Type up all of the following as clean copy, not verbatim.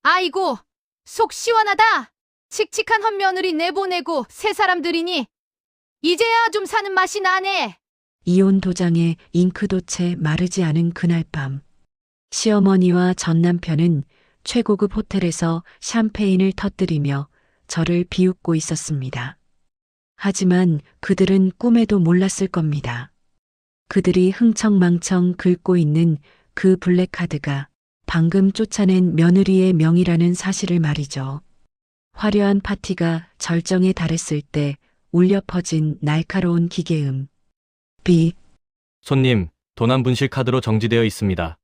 아이고, 속 시원하다. 칙칙한 헛며느리 내보내고 새 사람들이니 이제야 좀 사는 맛이 나네. 이혼 도장에 잉크도 채 마르지 않은 그날 밤. 시어머니와 전 남편은 최고급 호텔에서 샴페인을 터뜨리며 저를 비웃고 있었습니다. 하지만 그들은 꿈에도 몰랐을 겁니다. 그들이 흥청망청 긁고 있는 그 블랙카드가 방금 쫓아낸 며느리의 명의라는 사실을 말이죠. 화려한 파티가 절정에 달했을 때 울려 퍼진 날카로운 기계음. 비. 손님, 도난분실 카드로 정지되어 있습니다.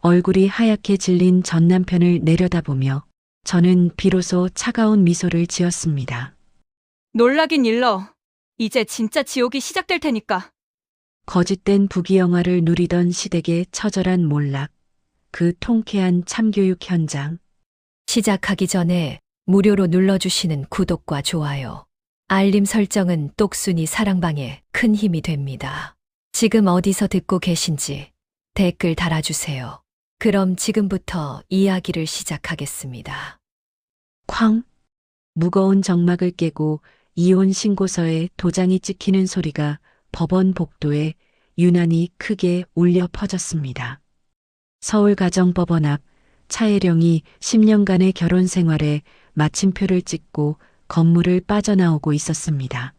얼굴이 하얗게 질린 전 남편을 내려다보며 저는 비로소 차가운 미소를 지었습니다. 놀라긴 일러. 이제 진짜 지옥이 시작될 테니까. 거짓된 부귀영화를 누리던 시댁의 처절한 몰락, 그 통쾌한 참교육 현장. 시작하기 전에 무료로 눌러주시는 구독과 좋아요, 알림 설정은 똑순이 사랑방에 큰 힘이 됩니다. 지금 어디서 듣고 계신지 댓글 달아주세요. 그럼 지금부터 이야기를 시작하겠습니다. 쾅! 무거운 정막을 깨고 이혼 신고서에 도장이 찍히는 소리가 법원 복도에 유난히 크게 울려 퍼졌습니다. 서울가정법원 앞 차혜령이 10년간의 결혼 생활에 마침표를 찍고 건물을 빠져나오고 있었습니다.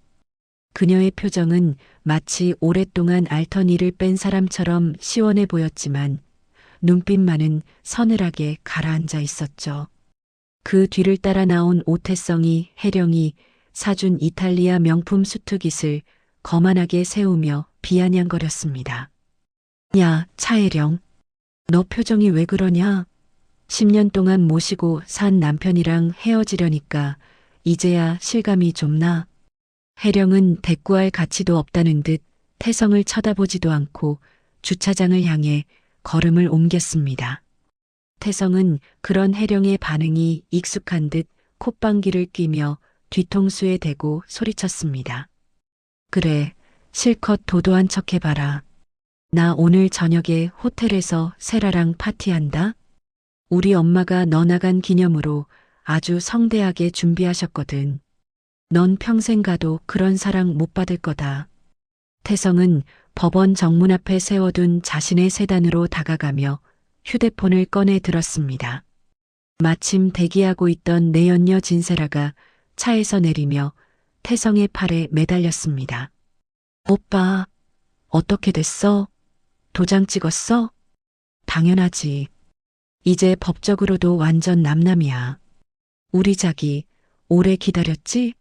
그녀의 표정은 마치 오랫동안 앓던 이를 뺀 사람처럼 시원해 보였지만 눈빛만은 서늘하게 가라앉아 있었죠. 그 뒤를 따라 나온 오태성이 혜령이 사준 이탈리아 명품 수트깃을 거만하게 세우며 비아냥거렸습니다. 야, 차혜령. 너 표정이 왜 그러냐? 10년 동안 모시고 산 남편이랑 헤어지려니까 이제야 실감이 좀 나. 혜령은 대꾸할 가치도 없다는 듯 태성을 쳐다보지도 않고 주차장을 향해 걸음을 옮겼습니다. 태성은 그런 혜령의 반응이 익숙한 듯 콧방귀를 뀌며 뒤통수에 대고 소리쳤습니다. 그래, 실컷 도도한 척 해봐라. 나 오늘 저녁에 호텔에서 세라랑 파티한다. 우리 엄마가 너 나간 기념으로 아주 성대하게 준비하셨거든. 넌 평생 가도 그런 사랑 못 받을 거다. 태성은 법원 정문 앞에 세워둔 자신의 세단으로 다가가며 휴대폰을 꺼내 들었습니다. 마침 대기하고 있던 내연녀 진세라가 차에서 내리며 태성의 팔에 매달렸습니다. 오빠, 어떻게 됐어? 도장 찍었어? 당연하지. 이제 법적으로도 완전 남남이야. 우리 자기 오래 기다렸지?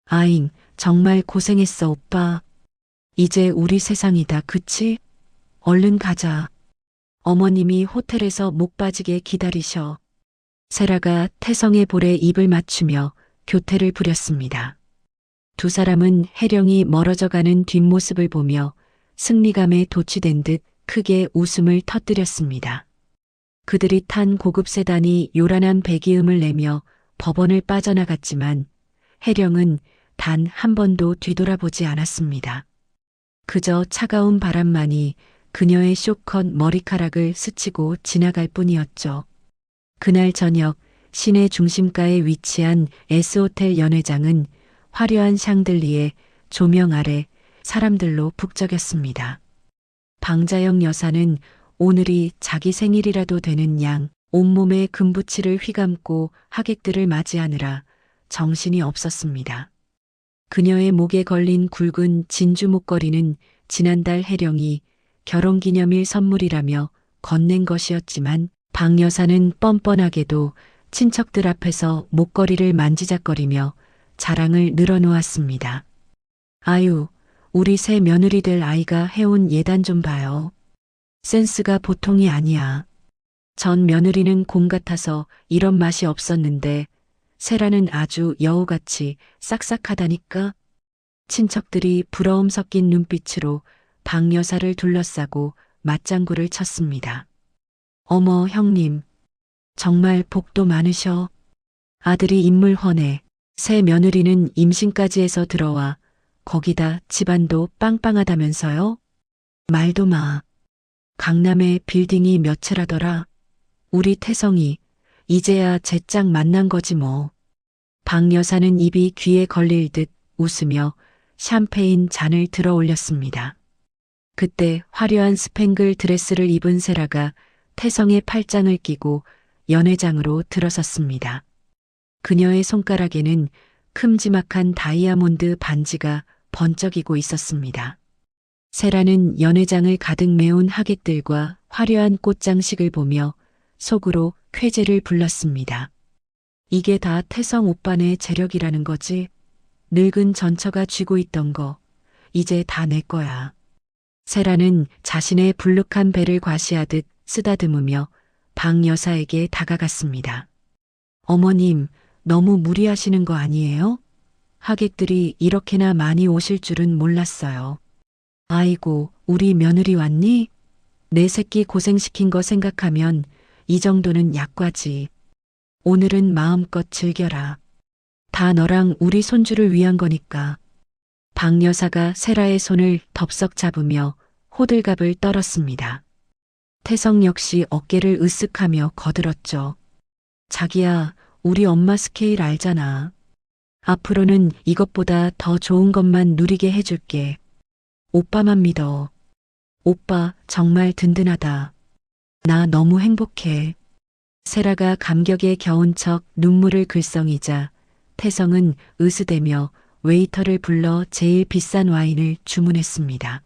아잉, 정말 고생했어, 오빠. 이제 우리 세상이다, 그치? 얼른 가자. 어머님이 호텔에서 목 빠지게 기다리셔. 세라가 태성의 볼에 입을 맞추며 교태를 부렸습니다. 두 사람은 혜령이 멀어져가는 뒷모습을 보며 승리감에 도취된 듯 크게 웃음을 터뜨렸습니다. 그들이 탄 고급 세단이 요란한 배기음을 내며 법원을 빠져나갔지만 혜령은 단 한 번도 뒤돌아보지 않았습니다. 그저 차가운 바람만이 그녀의 쇼컷 머리카락을 스치고 지나갈 뿐이었죠. 그날 저녁 시내 중심가에 위치한 S호텔 연회장은 화려한 샹들리에 조명 아래 사람들로 북적였습니다. 방자영 여사는 오늘이 자기 생일이라도 되는 양 온몸에 금부치를 휘감고 하객들을 맞이하느라 정신이 없었습니다. 그녀의 목에 걸린 굵은 진주 목걸이는 지난달 혜령이 결혼기념일 선물이라며 건넨 것이었지만 방 여사는 뻔뻔하게도 친척들 앞에서 목걸이를 만지작거리며 자랑을 늘어놓았습니다. 아유, 우리 새 며느리 될 아이가 해온 예단 좀 봐요. 센스가 보통이 아니야. 전 며느리는 곰 같아서 이런 맛이 없었는데 세라는 아주 여우같이 싹싹하다니까. 친척들이 부러움 섞인 눈빛으로 방 여사를 둘러싸고 맞장구를 쳤습니다. 어머 형님, 정말 복도 많으셔. 아들이 인물 훤해. 새 며느리는 임신까지 해서 들어와 거기다 집안도 빵빵하다면서요? 말도 마. 강남에 빌딩이 몇 채라더라. 우리 태성이 이제야 제 짝 만난 거지 뭐. 박 여사는 입이 귀에 걸릴 듯 웃으며 샴페인 잔을 들어 올렸습니다. 그때 화려한 스팽글 드레스를 입은 세라가 태성의 팔짱을 끼고 연회장으로 들어섰습니다. 그녀의 손가락에는 큼지막한 다이아몬드 반지가 번쩍이고 있었습니다. 세라는 연회장을 가득 메운 하객들과 화려한 꽃장식을 보며 속으로 쾌재를 불렀습니다. 이게 다 태성 오빠네 재력이라는 거지. 늙은 전처가 쥐고 있던 거, 이제 다 내 거야. 세라는 자신의 불룩한 배를 과시하듯 쓰다듬으며 박 여사에게 다가갔습니다. 어머님, 너무 무리하시는 거 아니에요? 하객들이 이렇게나 많이 오실 줄은 몰랐어요. 아이고, 우리 며느리 왔니? 내 새끼 고생시킨 거 생각하면 이 정도는 약과지. 오늘은 마음껏 즐겨라. 다 너랑 우리 손주를 위한 거니까. 박 여사가 세라의 손을 덥석 잡으며 호들갑을 떨었습니다. 태성 역시 어깨를 으쓱하며 거들었죠. 자기야, 우리 엄마 스케일 알잖아. 앞으로는 이것보다 더 좋은 것만 누리게 해줄게. 오빠만 믿어. 오빠 정말 든든하다. 나 너무 행복해. 세라가 감격에 겨운 척 눈물을 글썽이자 태성은 으스대며 웨이터를 불러 제일 비싼 와인을 주문했습니다.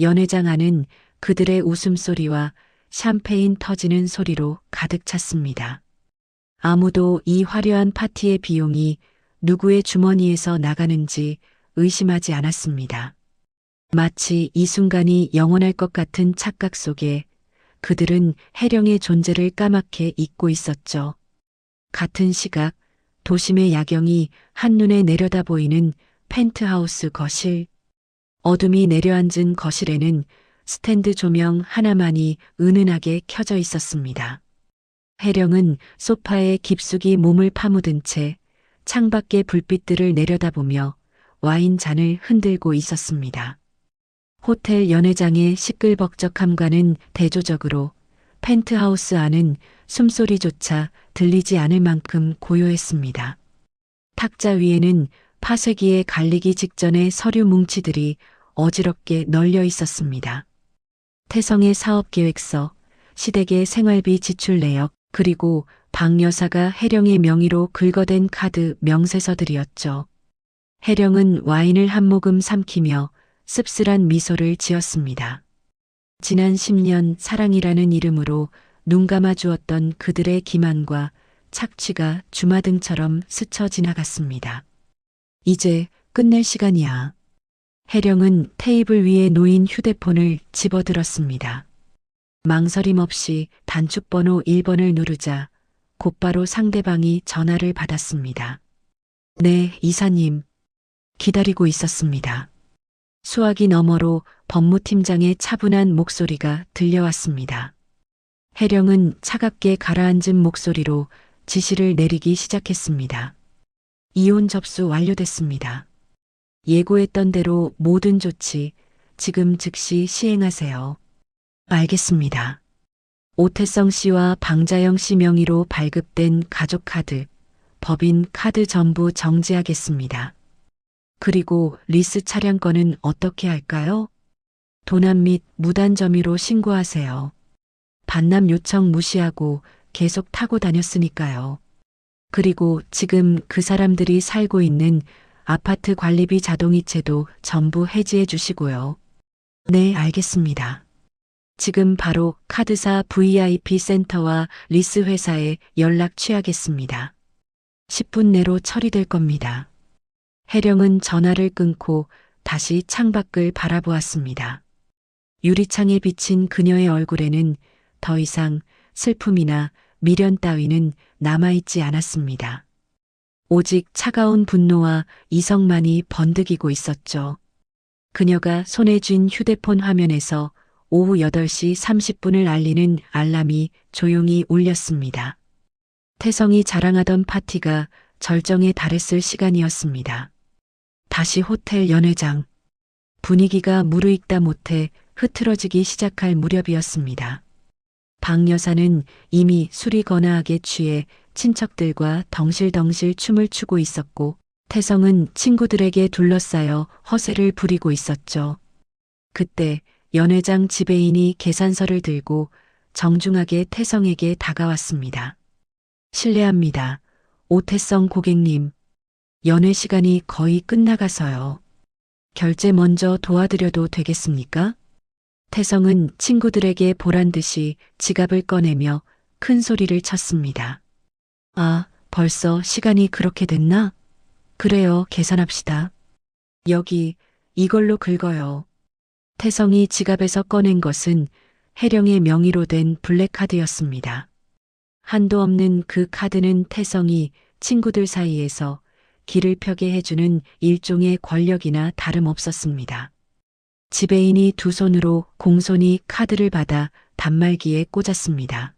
연회장 안은 그들의 웃음소리와 샴페인 터지는 소리로 가득 찼습니다. 아무도 이 화려한 파티의 비용이 누구의 주머니에서 나가는지 의심하지 않았습니다. 마치 이 순간이 영원할 것 같은 착각 속에 그들은 혜령의 존재를 까맣게 잊고 있었죠. 같은 시각 도심의 야경이 한눈에 내려다 보이는 펜트하우스 거실. 어둠이 내려앉은 거실에는 스탠드 조명 하나만이 은은하게 켜져 있었습니다. 혜령은 소파에 깊숙이 몸을 파묻은 채 창밖의 불빛들을 내려다보며 와인 잔을 흔들고 있었습니다. 호텔 연회장의 시끌벅적함과는 대조적으로 펜트하우스 안은 숨소리조차 들리지 않을 만큼 고요했습니다. 탁자 위에는 파쇄기에 갈리기 직전의 서류 뭉치들이 어지럽게 널려 있었습니다. 태성의 사업계획서, 시댁의 생활비 지출 내역, 그리고 박 여사가 혜령의 명의로 긁어댄 카드 명세서들이었죠. 혜령은 와인을 한 모금 삼키며 씁쓸한 미소를 지었습니다. 지난 10년 사랑이라는 이름으로 눈 감아 주었던 그들의 기만과 착취가 주마등처럼 스쳐 지나갔습니다. 이제 끝낼 시간이야. 혜령은 테이블 위에 놓인 휴대폰을 집어들었습니다. 망설임 없이 단축번호 1번을 누르자 곧바로 상대방이 전화를 받았습니다. 네, 이사님. 기다리고 있었습니다. 수화기 너머로 법무팀장의 차분한 목소리가 들려왔습니다. 혜령은 차갑게 가라앉은 목소리로 지시를 내리기 시작했습니다. 이혼 접수 완료됐습니다. 예고했던 대로 모든 조치 지금 즉시 시행하세요. 알겠습니다. 오태성 씨와 방자영 씨 명의로 발급된 가족카드, 법인 카드 전부 정지하겠습니다. 그리고 리스 차량권은 어떻게 할까요? 도난 및 무단 점유로 신고하세요. 반납 요청 무시하고 계속 타고 다녔으니까요. 그리고 지금 그 사람들이 살고 있는 아파트 관리비 자동이체도 전부 해지해 주시고요. 네, 알겠습니다. 지금 바로 카드사 VIP 센터와 리스 회사에 연락 취하겠습니다. 10분 내로 처리될 겁니다. 혜령은 전화를 끊고 다시 창밖을 바라보았습니다. 유리창에 비친 그녀의 얼굴에는 더 이상 슬픔이나 미련 따위는 남아있지 않았습니다. 오직 차가운 분노와 이성만이 번득이고 있었죠. 그녀가 손에 쥔 휴대폰 화면에서 오후 8시 30분을 알리는 알람이 조용히 울렸습니다. 태성이 자랑하던 파티가 절정에 달했을 시간이었습니다. 다시 호텔 연회장. 분위기가 무르익다 못해 흐트러지기 시작할 무렵이었습니다. 박 여사는 이미 술이 거나하게 취해 친척들과 덩실덩실 춤을 추고 있었고 태성은 친구들에게 둘러싸여 허세를 부리고 있었죠. 그때 연 회장 지배인이 계산서를 들고 정중하게 태성에게 다가왔습니다. 실례합니다. 오태성 고객님. 연회 시간이 거의 끝나가서요. 결제 먼저 도와드려도 되겠습니까? 태성은 친구들에게 보란 듯이 지갑을 꺼내며 큰 소리를 쳤습니다. 아, 벌써 시간이 그렇게 됐나? 그래요, 계산합시다. 여기, 이걸로 긁어요. 태성이 지갑에서 꺼낸 것은 혜령의 명의로 된 블랙카드였습니다. 한도 없는 그 카드는 태성이 친구들 사이에서 길을 펴게 해주는 일종의 권력이나 다름없었습니다. 지배인이 두 손으로 공손히 카드를 받아 단말기에 꽂았습니다.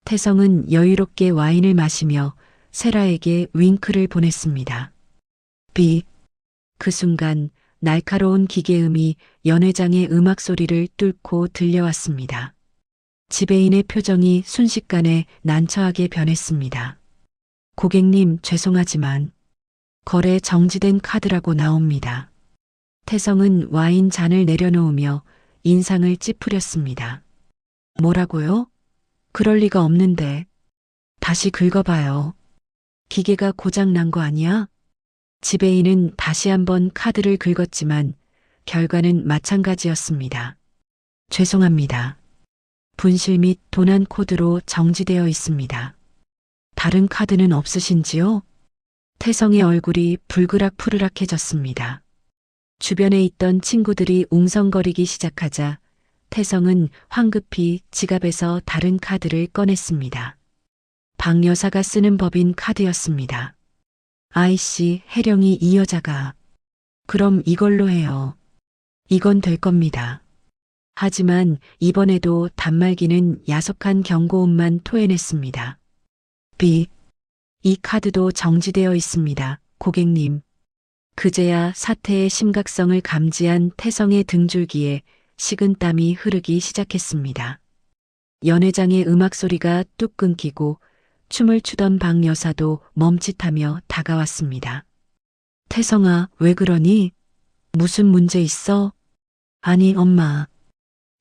태성은 여유롭게 와인을 마시며 세라에게 윙크를 보냈습니다. 그 순간 날카로운 기계음이 연 회장의 음악 소리를 뚫고 들려왔습니다. 지배인의 표정이 순식간에 난처하게 변했습니다. 고객님, 죄송하지만 거래 정지된 카드라고 나옵니다. 태성은 와인 잔을 내려놓으며 인상을 찌푸렸습니다. 뭐라고요? 그럴 리가 없는데. 다시 긁어봐요. 기계가 고장 난 거 아니야? 지배인은 다시 한번 카드를 긁었지만 결과는 마찬가지였습니다. 죄송합니다. 분실 및 도난 코드로 정지되어 있습니다. 다른 카드는 없으신지요? 태성의 얼굴이 불그락푸르락해졌습니다. 주변에 있던 친구들이 웅성거리기 시작하자 태성은 황급히 지갑에서 다른 카드를 꺼냈습니다. 박 여사가 쓰는 법인 카드였습니다. 아이씨, 혜령이 이 여자가. 그럼 이걸로 해요. 이건 될 겁니다. 하지만 이번에도 단말기는 야속한 경고음만 토해냈습니다. 이 카드도 정지되어 있습니다, 고객님. 그제야 사태의 심각성을 감지한 태성의 등줄기에 식은땀이 흐르기 시작했습니다. 연 회장의 음악 소리가 뚝 끊기고 춤을 추던 박 여사도 멈칫하며 다가왔습니다. 태성아, 왜 그러니? 무슨 문제 있어? 아니, 엄마.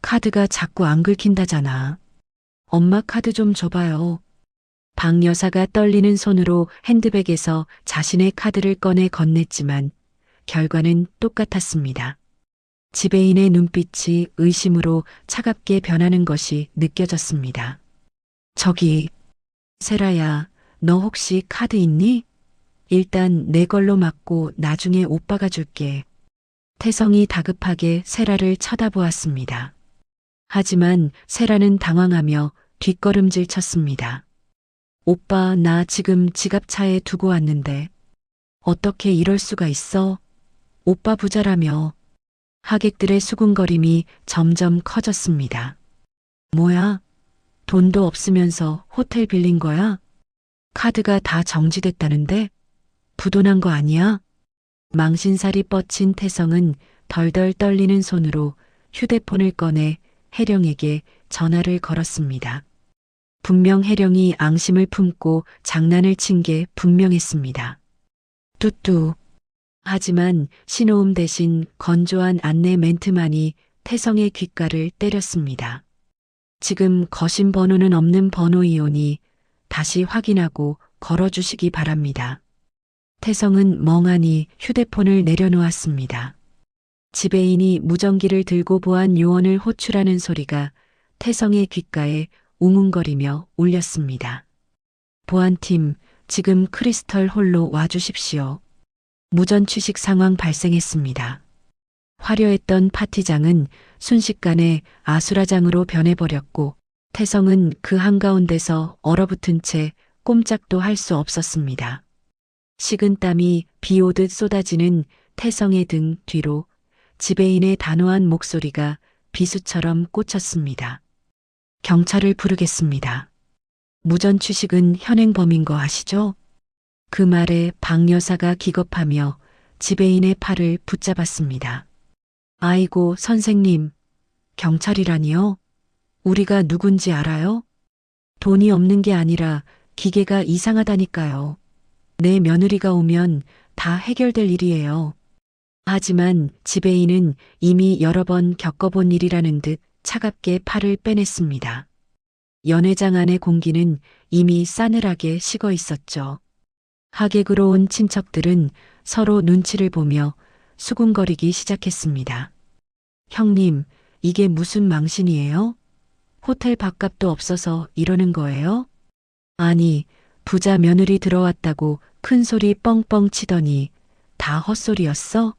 카드가 자꾸 안 긁힌다잖아. 엄마 카드 좀 줘봐요. 박 여사가 떨리는 손으로 핸드백에서 자신의 카드를 꺼내 건넸지만 결과는 똑같았습니다. 지배인의 눈빛이 의심으로 차갑게 변하는 것이 느껴졌습니다. 저기, 세라야, 너 혹시 카드 있니? 일단 내 걸로 맞고 나중에 오빠가 줄게. 태성이 다급하게 세라를 쳐다보았습니다. 하지만 세라는 당황하며 뒷걸음질 쳤습니다. 오빠, 나 지금 지갑차에 두고 왔는데. 어떻게 이럴 수가 있어? 오빠 부자라며. 하객들의 수군거림이 점점 커졌습니다. 뭐야? 돈도 없으면서 호텔 빌린 거야? 카드가 다 정지됐다는데? 부도난 거 아니야? 망신살이 뻗친 태성은 덜덜 떨리는 손으로 휴대폰을 꺼내 혜령에게 전화를 걸었습니다. 분명 혜령이 앙심을 품고 장난을 친 게 분명했습니다. 뚜뚜. 하지만 신호음 대신 건조한 안내 멘트만이 태성의 귓가를 때렸습니다. 지금 거신 번호는 없는 번호이오니 다시 확인하고 걸어주시기 바랍니다. 태성은 멍하니 휴대폰을 내려놓았습니다. 지배인이 무전기를 들고 보안 요원을 호출하는 소리가 태성의 귓가에 웅웅거리며 울렸습니다. 보안팀, 지금 크리스털 홀로 와주십시오. 무전 취식 상황 발생했습니다. 화려했던 파티장은 순식간에 아수라장으로 변해버렸고 태성은 그 한가운데서 얼어붙은 채 꼼짝도 할 수 없었습니다. 식은땀이 비 오듯 쏟아지는 태성의 등 뒤로 지배인의 단호한 목소리가 비수처럼 꽂혔습니다. 경찰을 부르겠습니다. 무전 취식은 현행범인 거 아시죠? 그 말에 박 여사가 기겁하며 지배인의 팔을 붙잡았습니다. 아이고, 선생님. 경찰이라니요? 우리가 누군지 알아요? 돈이 없는 게 아니라 기계가 이상하다니까요. 내 며느리가 오면 다 해결될 일이에요. 하지만 지배인은 이미 여러 번 겪어본 일이라는 듯 차갑게 팔을 빼냈습니다. 연회장 안의 공기는 이미 싸늘하게 식어 있었죠. 하객으로 온 친척들은 서로 눈치를 보며 수군거리기 시작했습니다. 형님, 이게 무슨 망신이에요? 호텔 밥값도 없어서 이러는 거예요? 아니, 부자 며느리 들어왔다고 큰 소리 뻥뻥 치더니 다 헛소리였어?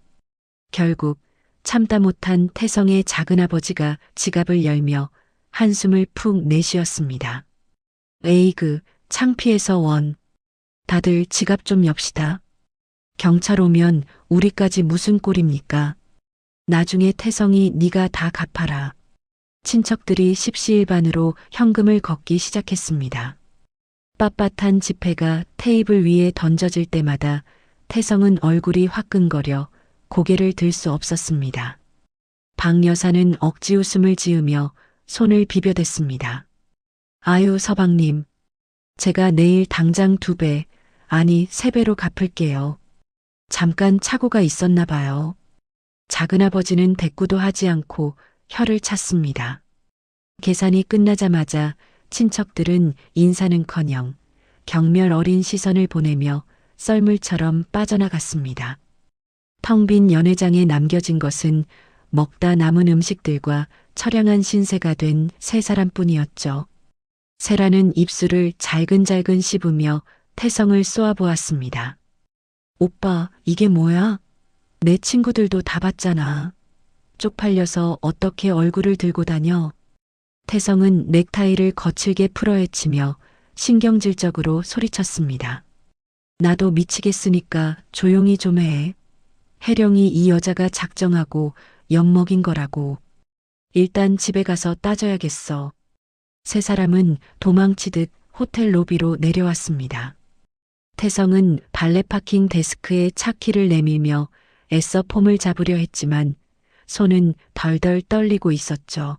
결국 참다 못한 태성의 작은아버지가 지갑을 열며 한숨을 푹 내쉬었습니다. 에이그, 창피해서 원. 다들 지갑 좀 엽시다. 경찰 오면 우리까지 무슨 꼴입니까? 나중에 태성이 네가 다 갚아라. 친척들이 십시일반으로 현금을 걷기 시작했습니다. 빳빳한 지폐가 테이블 위에 던져질 때마다 태성은 얼굴이 화끈거려 고개를 들 수 없었습니다. 박 여사는 억지 웃음을 지으며 손을 비벼댔습니다. 아유, 서방님. 제가 내일 당장 2배, 아니 3배로 갚을게요. 잠깐 착오가 있었나 봐요. 작은아버지는 대꾸도 하지 않고 혀를 찼습니다. 계산이 끝나자마자 친척들은 인사는커녕 경멸 어린 시선을 보내며 썰물처럼 빠져나갔습니다. 텅 빈 연회장에 남겨진 것은 먹다 남은 음식들과 처량한 신세가 된 3사람뿐이었죠. 세라는 입술을 잘근잘근 씹으며 태성을 쏘아보았습니다. 오빠, 이게 뭐야? 내 친구들도 다 봤잖아. 쪽팔려서 어떻게 얼굴을 들고 다녀? 태성은 넥타이를 거칠게 풀어헤치며 신경질적으로 소리쳤습니다. 나도 미치겠으니까 조용히 좀 해. 혜령이 이 여자가 작정하고 엿먹인 거라고. 일단 집에 가서 따져야겠어. 3사람은 도망치듯 호텔 로비로 내려왔습니다. 태성은 발레 파킹 데스크에 차키를 내밀며 애써 폼을 잡으려 했지만 손은 덜덜 떨리고 있었죠.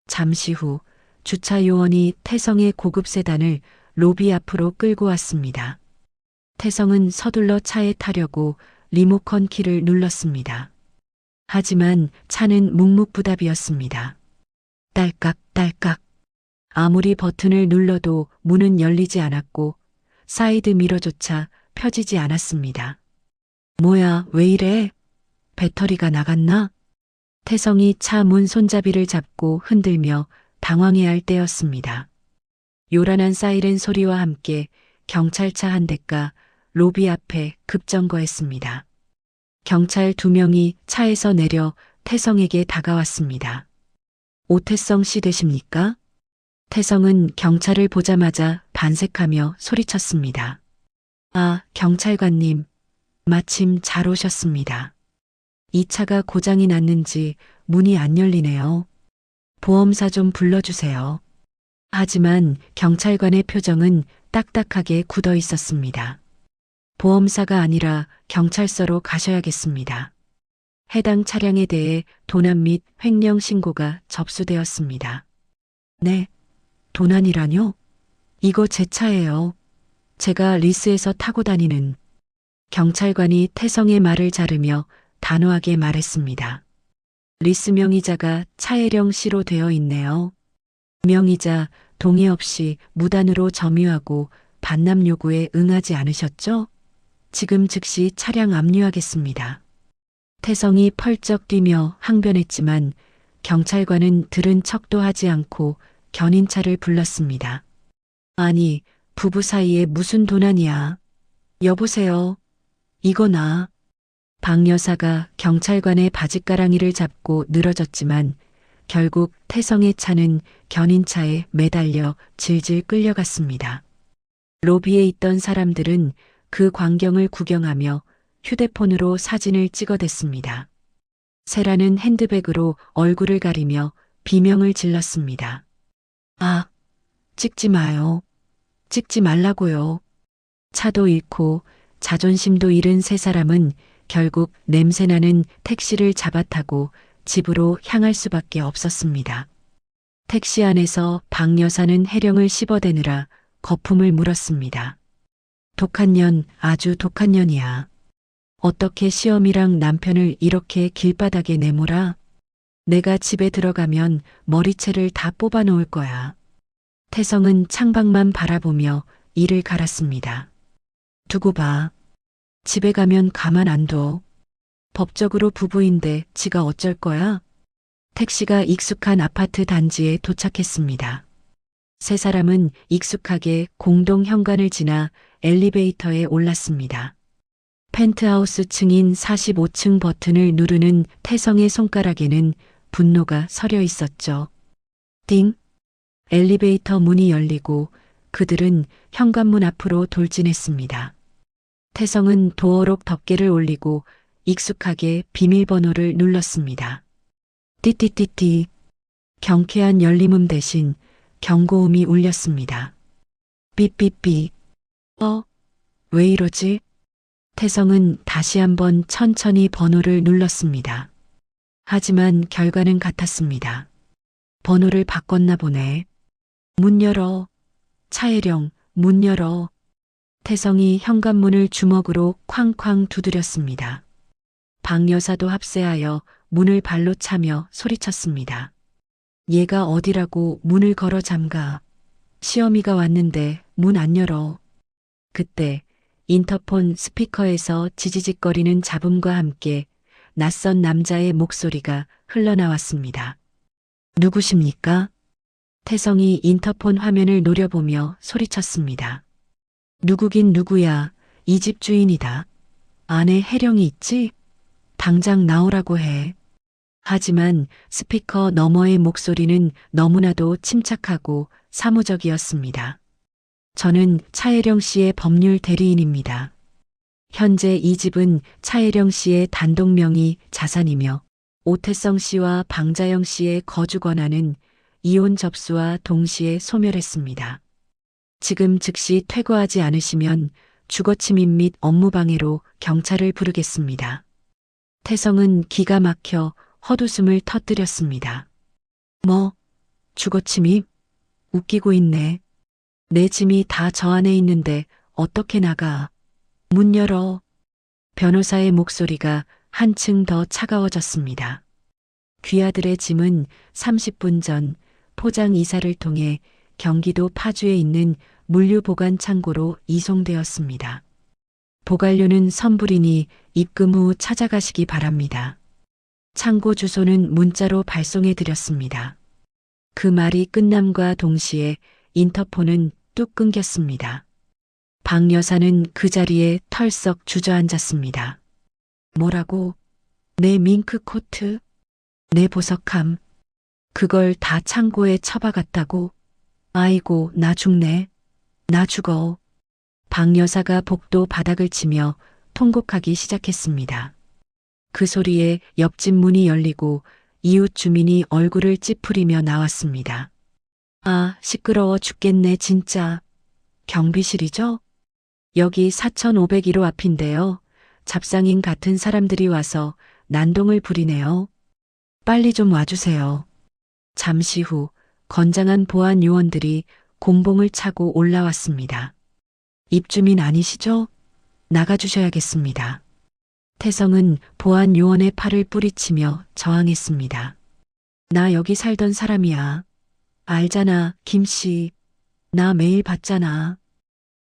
잠시 후 주차 요원이 태성의 고급 세단을 로비 앞으로 끌고 왔습니다. 태성은 서둘러 차에 타려고 리모컨 키를 눌렀습니다. 하지만 차는 묵묵부답이었습니다. 딸깍딸깍. 아무리 버튼을 눌러도 문은 열리지 않았고 사이드 미러조차 펴지지 않았습니다. 뭐야, 왜 이래? 배터리가 나갔나? 태성이 차 문 손잡이를 잡고 흔들며 당황해할 때였습니다. 요란한 사이렌 소리와 함께 경찰차 한 대가 로비 앞에 급정거했습니다. 경찰 2명이 차에서 내려 태성에게 다가왔습니다. 오태성 씨 되십니까? 태성은 경찰을 보자마자 반색하며 소리쳤습니다. 아, 경찰관님. 마침 잘 오셨습니다. 이 차가 고장이 났는지 문이 안 열리네요. 보험사 좀 불러주세요. 하지만 경찰관의 표정은 딱딱하게 굳어 있었습니다. 보험사가 아니라 경찰서로 가셔야겠습니다. 해당 차량에 대해 도난 및 횡령 신고가 접수되었습니다. 네, 도난이라뇨? 이거 제 차예요. 제가 리스에서 타고 다니는. 경찰관이 태성의 말을 자르며 단호하게 말했습니다. 리스 명의자가 차혜령 씨로 되어 있네요. 명의자 동의 없이 무단으로 점유하고 반납 요구에 응하지 않으셨죠? 지금 즉시 차량 압류하겠습니다. 태성이 펄쩍 뛰며 항변했지만 경찰관은 들은 척도 하지 않고 견인차를 불렀습니다. 아니, 부부 사이에 무슨 도난이야. 여보세요. 이거 나. 박 여사가 경찰관의 바짓가랑이를 잡고 늘어졌지만 결국 태성의 차는 견인차에 매달려 질질 끌려갔습니다. 로비에 있던 사람들은 그 광경을 구경하며 휴대폰으로 사진을 찍어댔습니다. 세라는 핸드백으로 얼굴을 가리며 비명을 질렀습니다. 아, 찍지 마요. 찍지 말라고요. 차도 잃고 자존심도 잃은 3사람은 결국 냄새나는 택시를 잡아타고 집으로 향할 수밖에 없었습니다. 택시 안에서 박 여사는 해령을 씹어대느라 거품을 물었습니다. 독한 년, 아주 독한 년이야. 어떻게 시어미랑 남편을 이렇게 길바닥에 내몰아? 내가 집에 들어가면 머리채를 다 뽑아 놓을 거야. 태성은 창밖만 바라보며 이를 갈았습니다. 두고 봐. 집에 가면 가만 안 둬. 법적으로 부부인데 지가 어쩔 거야? 택시가 익숙한 아파트 단지에 도착했습니다. 세 사람은 익숙하게 공동 현관을 지나 엘리베이터에 올랐습니다. 펜트하우스 층인 45층 버튼을 누르는 태성의 손가락에는 분노가 서려 있었죠. 띵! 엘리베이터 문이 열리고 그들은 현관문 앞으로 돌진했습니다. 태성은 도어록 덮개를 올리고 익숙하게 비밀번호를 눌렀습니다. 띠띠띠띠. 경쾌한 열림음 대신 경고음이 울렸습니다. 삐삐삐. 왜 이러지? 태성은 다시 한번 천천히 번호를 눌렀습니다. 하지만 결과는 같았습니다. 번호를 바꿨나 보네. 문 열어. 차혜령, 문 열어. 태성이 현관문을 주먹으로 쾅쾅 두드렸습니다. 박 여사도 합세하여 문을 발로 차며 소리쳤습니다. 얘가 어디라고 문을 걸어 잠가. 시어미가 왔는데 문 안 열어. 그때 인터폰 스피커에서 지지직거리는 잡음과 함께 낯선 남자의 목소리가 흘러나왔습니다. 누구십니까? 태성이 인터폰 화면을 노려보며 소리쳤습니다. 누구긴 누구야. 이 집 주인이다. 안에 해령이 있지? 당장 나오라고 해. 하지만 스피커 너머의 목소리는 너무나도 침착하고 사무적이었습니다. 저는 차혜령 씨의 법률 대리인입니다. 현재 이 집은 차혜령 씨의 단독 명의 자산이며 오태성 씨와 방자영 씨의 거주 권한은 이혼 접수와 동시에 소멸했습니다. 지금 즉시 퇴거하지 않으시면 주거침입 및 업무방해로 경찰을 부르겠습니다. 태성은 기가 막혀 헛웃음을 터뜨렸습니다. 뭐? 주거침입? 웃기고 있네. 내 짐이 다 저 안에 있는데 어떻게 나가? 문 열어. 변호사의 목소리가 한층 더 차가워졌습니다. 귀아들의 짐은 30분 전 포장 이사를 통해 경기도 파주에 있는 물류보관 창고로 이송되었습니다. 보관료는 선불이니 입금 후 찾아가시기 바랍니다. 창고 주소는 문자로 발송해 드렸습니다. 그 말이 끝남과 동시에 인터폰은 뚝 끊겼습니다. 박 여사는 그 자리에 털썩 주저앉았습니다. 뭐라고? 내 밍크 코트? 내 보석함? 그걸 다 창고에 처박았다고? 아이고, 나 죽네. 나 죽어. 박 여사가 복도 바닥을 치며 통곡하기 시작했습니다. 그 소리에 옆집 문이 열리고 이웃 주민이 얼굴을 찌푸리며 나왔습니다. 아, 시끄러워 죽겠네, 진짜. 경비실이죠? 여기 4501호 앞인데요. 잡상인 같은 사람들이 와서 난동을 부리네요. 빨리 좀 와주세요. 잠시 후 건장한 보안 요원들이 곤봉을 차고 올라왔습니다. 입주민 아니시죠? 나가주셔야겠습니다. 태성은 보안 요원의 팔을 뿌리치며 저항했습니다. 나 여기 살던 사람이야. 알잖아, 김씨. 나 매일 봤잖아.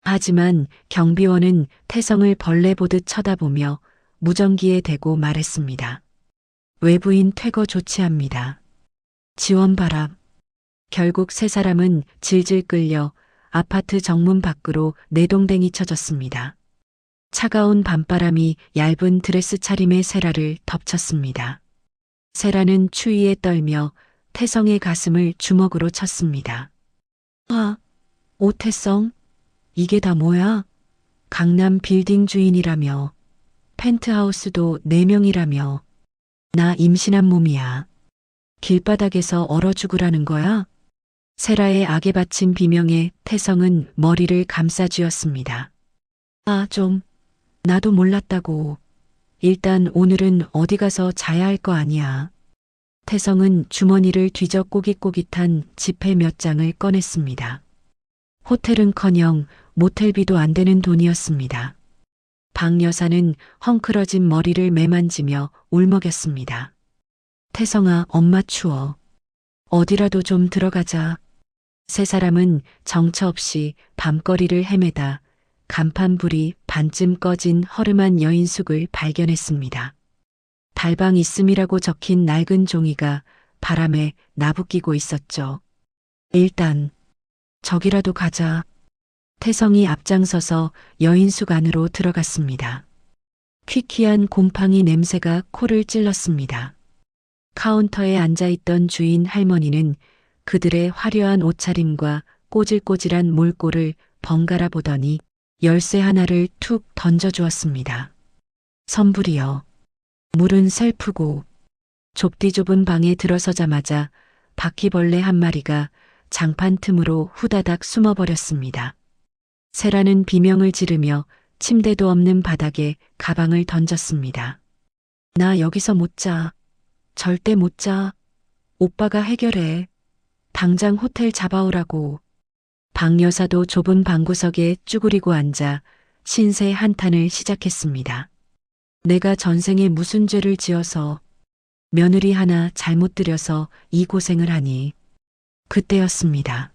하지만 경비원은 태성을 벌레 보듯 쳐다보며 무전기에 대고 말했습니다. 외부인 퇴거 조치합니다. 지원 바람. 결국 세 사람은 질질 끌려 아파트 정문 밖으로 내동댕이 쳐졌습니다. 차가운 밤바람이 얇은 드레스 차림의 세라를 덮쳤습니다. 세라는 추위에 떨며 태성의 가슴을 주먹으로 쳤습니다. 아, 오태성? 이게 다 뭐야? 강남 빌딩 주인이라며. 펜트하우스도 4명이라며. 나 임신한 몸이야. 길바닥에서 얼어 죽으라는 거야? 세라의 악에 바친 비명에 태성은 머리를 감싸쥐었습니다. 아, 좀. 나도 몰랐다고. 일단 오늘은 어디 가서 자야 할 거 아니야. 태성은 주머니를 뒤져 꼬깃꼬깃한 지폐 몇 장을 꺼냈습니다. 호텔은커녕 모텔비도 안 되는 돈이었습니다. 박 여사는 헝클어진 머리를 매만지며 울먹였습니다. 태성아, 엄마 추워. 어디라도 좀 들어가자. 세 사람은 정처 없이 밤거리를 헤매다 간판불이 반쯤 꺼진 허름한 여인숙을 발견했습니다. 달방 있음이라고 적힌 낡은 종이가 바람에 나부끼고 있었죠. 일단 저기라도 가자. 태성이 앞장서서 여인숙 안으로 들어갔습니다. 퀴퀴한 곰팡이 냄새가 코를 찔렀습니다. 카운터에 앉아있던 주인 할머니는 그들의 화려한 옷차림과 꼬질꼬질한 몰골을 번갈아 보더니 열쇠 하나를 툭 던져주었습니다. 선불이여. 물은 셀프고. 좁디 좁은 방에 들어서자마자 바퀴벌레 한 마리가 장판 틈으로 후다닥 숨어버렸습니다. 새라는 비명을 지르며 침대도 없는 바닥에 가방을 던졌습니다. 나 여기서 못 자. 절대 못 자. 오빠가 해결해. 당장 호텔 잡아오라고. 박 여사도 좁은 방구석에 쭈그리고 앉아 신세 한탄을 시작했습니다. 내가 전생에 무슨 죄를 지어서 며느리 하나 잘못 들여서 이 고생을 하니. 그때였습니다.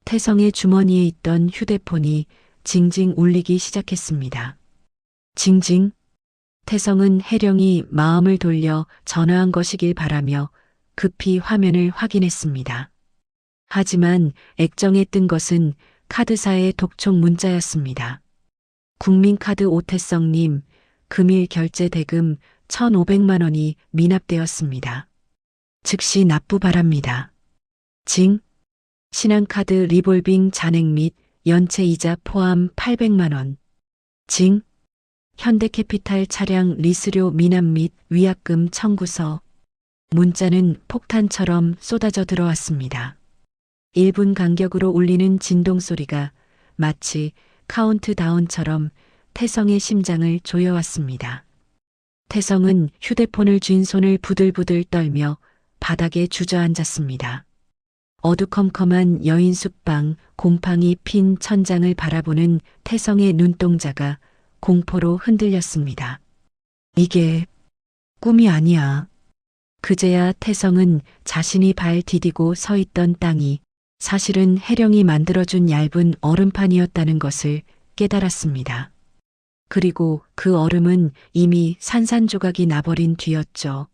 태성의 주머니에 있던 휴대폰이 징징 울리기 시작했습니다. 징징. 태성은 혜령이 마음을 돌려 전화한 것이길 바라며 급히 화면을 확인했습니다. 하지만 액정에 뜬 것은 카드사의 독촉 문자였습니다. 국민카드 오태성님, 금일 결제 대금 1,500만 원이 미납되었습니다. 즉시 납부 바랍니다. 징. 신한카드 리볼빙 잔액 및 연체 이자 포함 800만 원. 징. 현대캐피탈 차량 리스료 미납 및 위약금 청구서. 문자는 폭탄처럼 쏟아져 들어왔습니다. 1분 간격으로 울리는 진동 소리가 마치 카운트다운처럼 태성의 심장을 조여왔습니다. 태성은 휴대폰을 쥔 손을 부들부들 떨며 바닥에 주저앉았습니다. 어두컴컴한 여인숙방 곰팡이 핀 천장을 바라보는 태성의 눈동자가 공포로 흔들렸습니다. 이게 꿈이 아니야. 그제야 태성은 자신이 발 디디고 서 있던 땅이 사실은 혜령이 만들어준 얇은 얼음판이었다는 것을 깨달았습니다. 그리고 그 얼음은 이미 산산조각이 나버린 뒤였죠.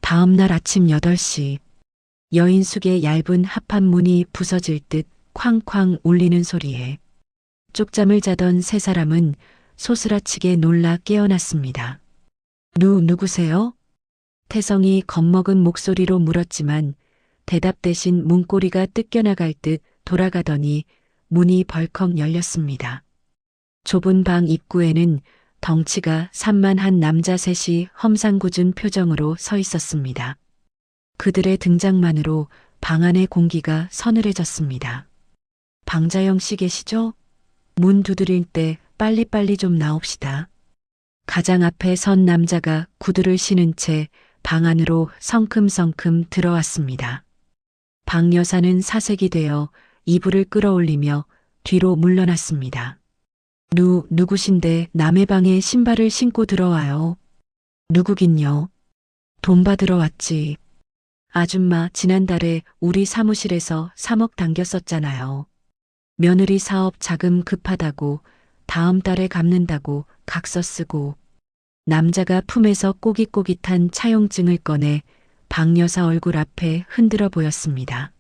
다음 날 아침 8시 여인숙의 얇은 합판 문이 부서질 듯 쾅쾅 울리는 소리에 쪽잠을 자던 세 사람은 소스라치게 놀라 깨어났습니다. 누구세요? 태성이 겁먹은 목소리로 물었지만 대답 대신 문고리가 뜯겨나갈 듯 돌아가더니 문이 벌컥 열렸습니다. 좁은 방 입구에는 덩치가 산만한 남자 셋이 험상궂은 표정으로 서 있었습니다. 그들의 등장만으로 방 안의 공기가 서늘해졌습니다. 방자영 씨 계시죠? 문 두드릴 때 빨리빨리 좀 나옵시다. 가장 앞에 선 남자가 구두를 신은 채 방 안으로 성큼성큼 들어왔습니다. 박 여사는 사색이 되어 이불을 끌어올리며 뒤로 물러났습니다. 누구신데 남의 방에 신발을 신고 들어와요? 누구긴요? 돈 받으러 왔지. 아줌마 지난달에 우리 사무실에서 3억 당겼었잖아요. 며느리 사업 자금 급하다고 다음 달에 갚는다고 각서 쓰고. 남자가 품에서 꼬깃꼬깃한 차용증을 꺼내 박 여사 얼굴 앞에 흔들어 보였습니다.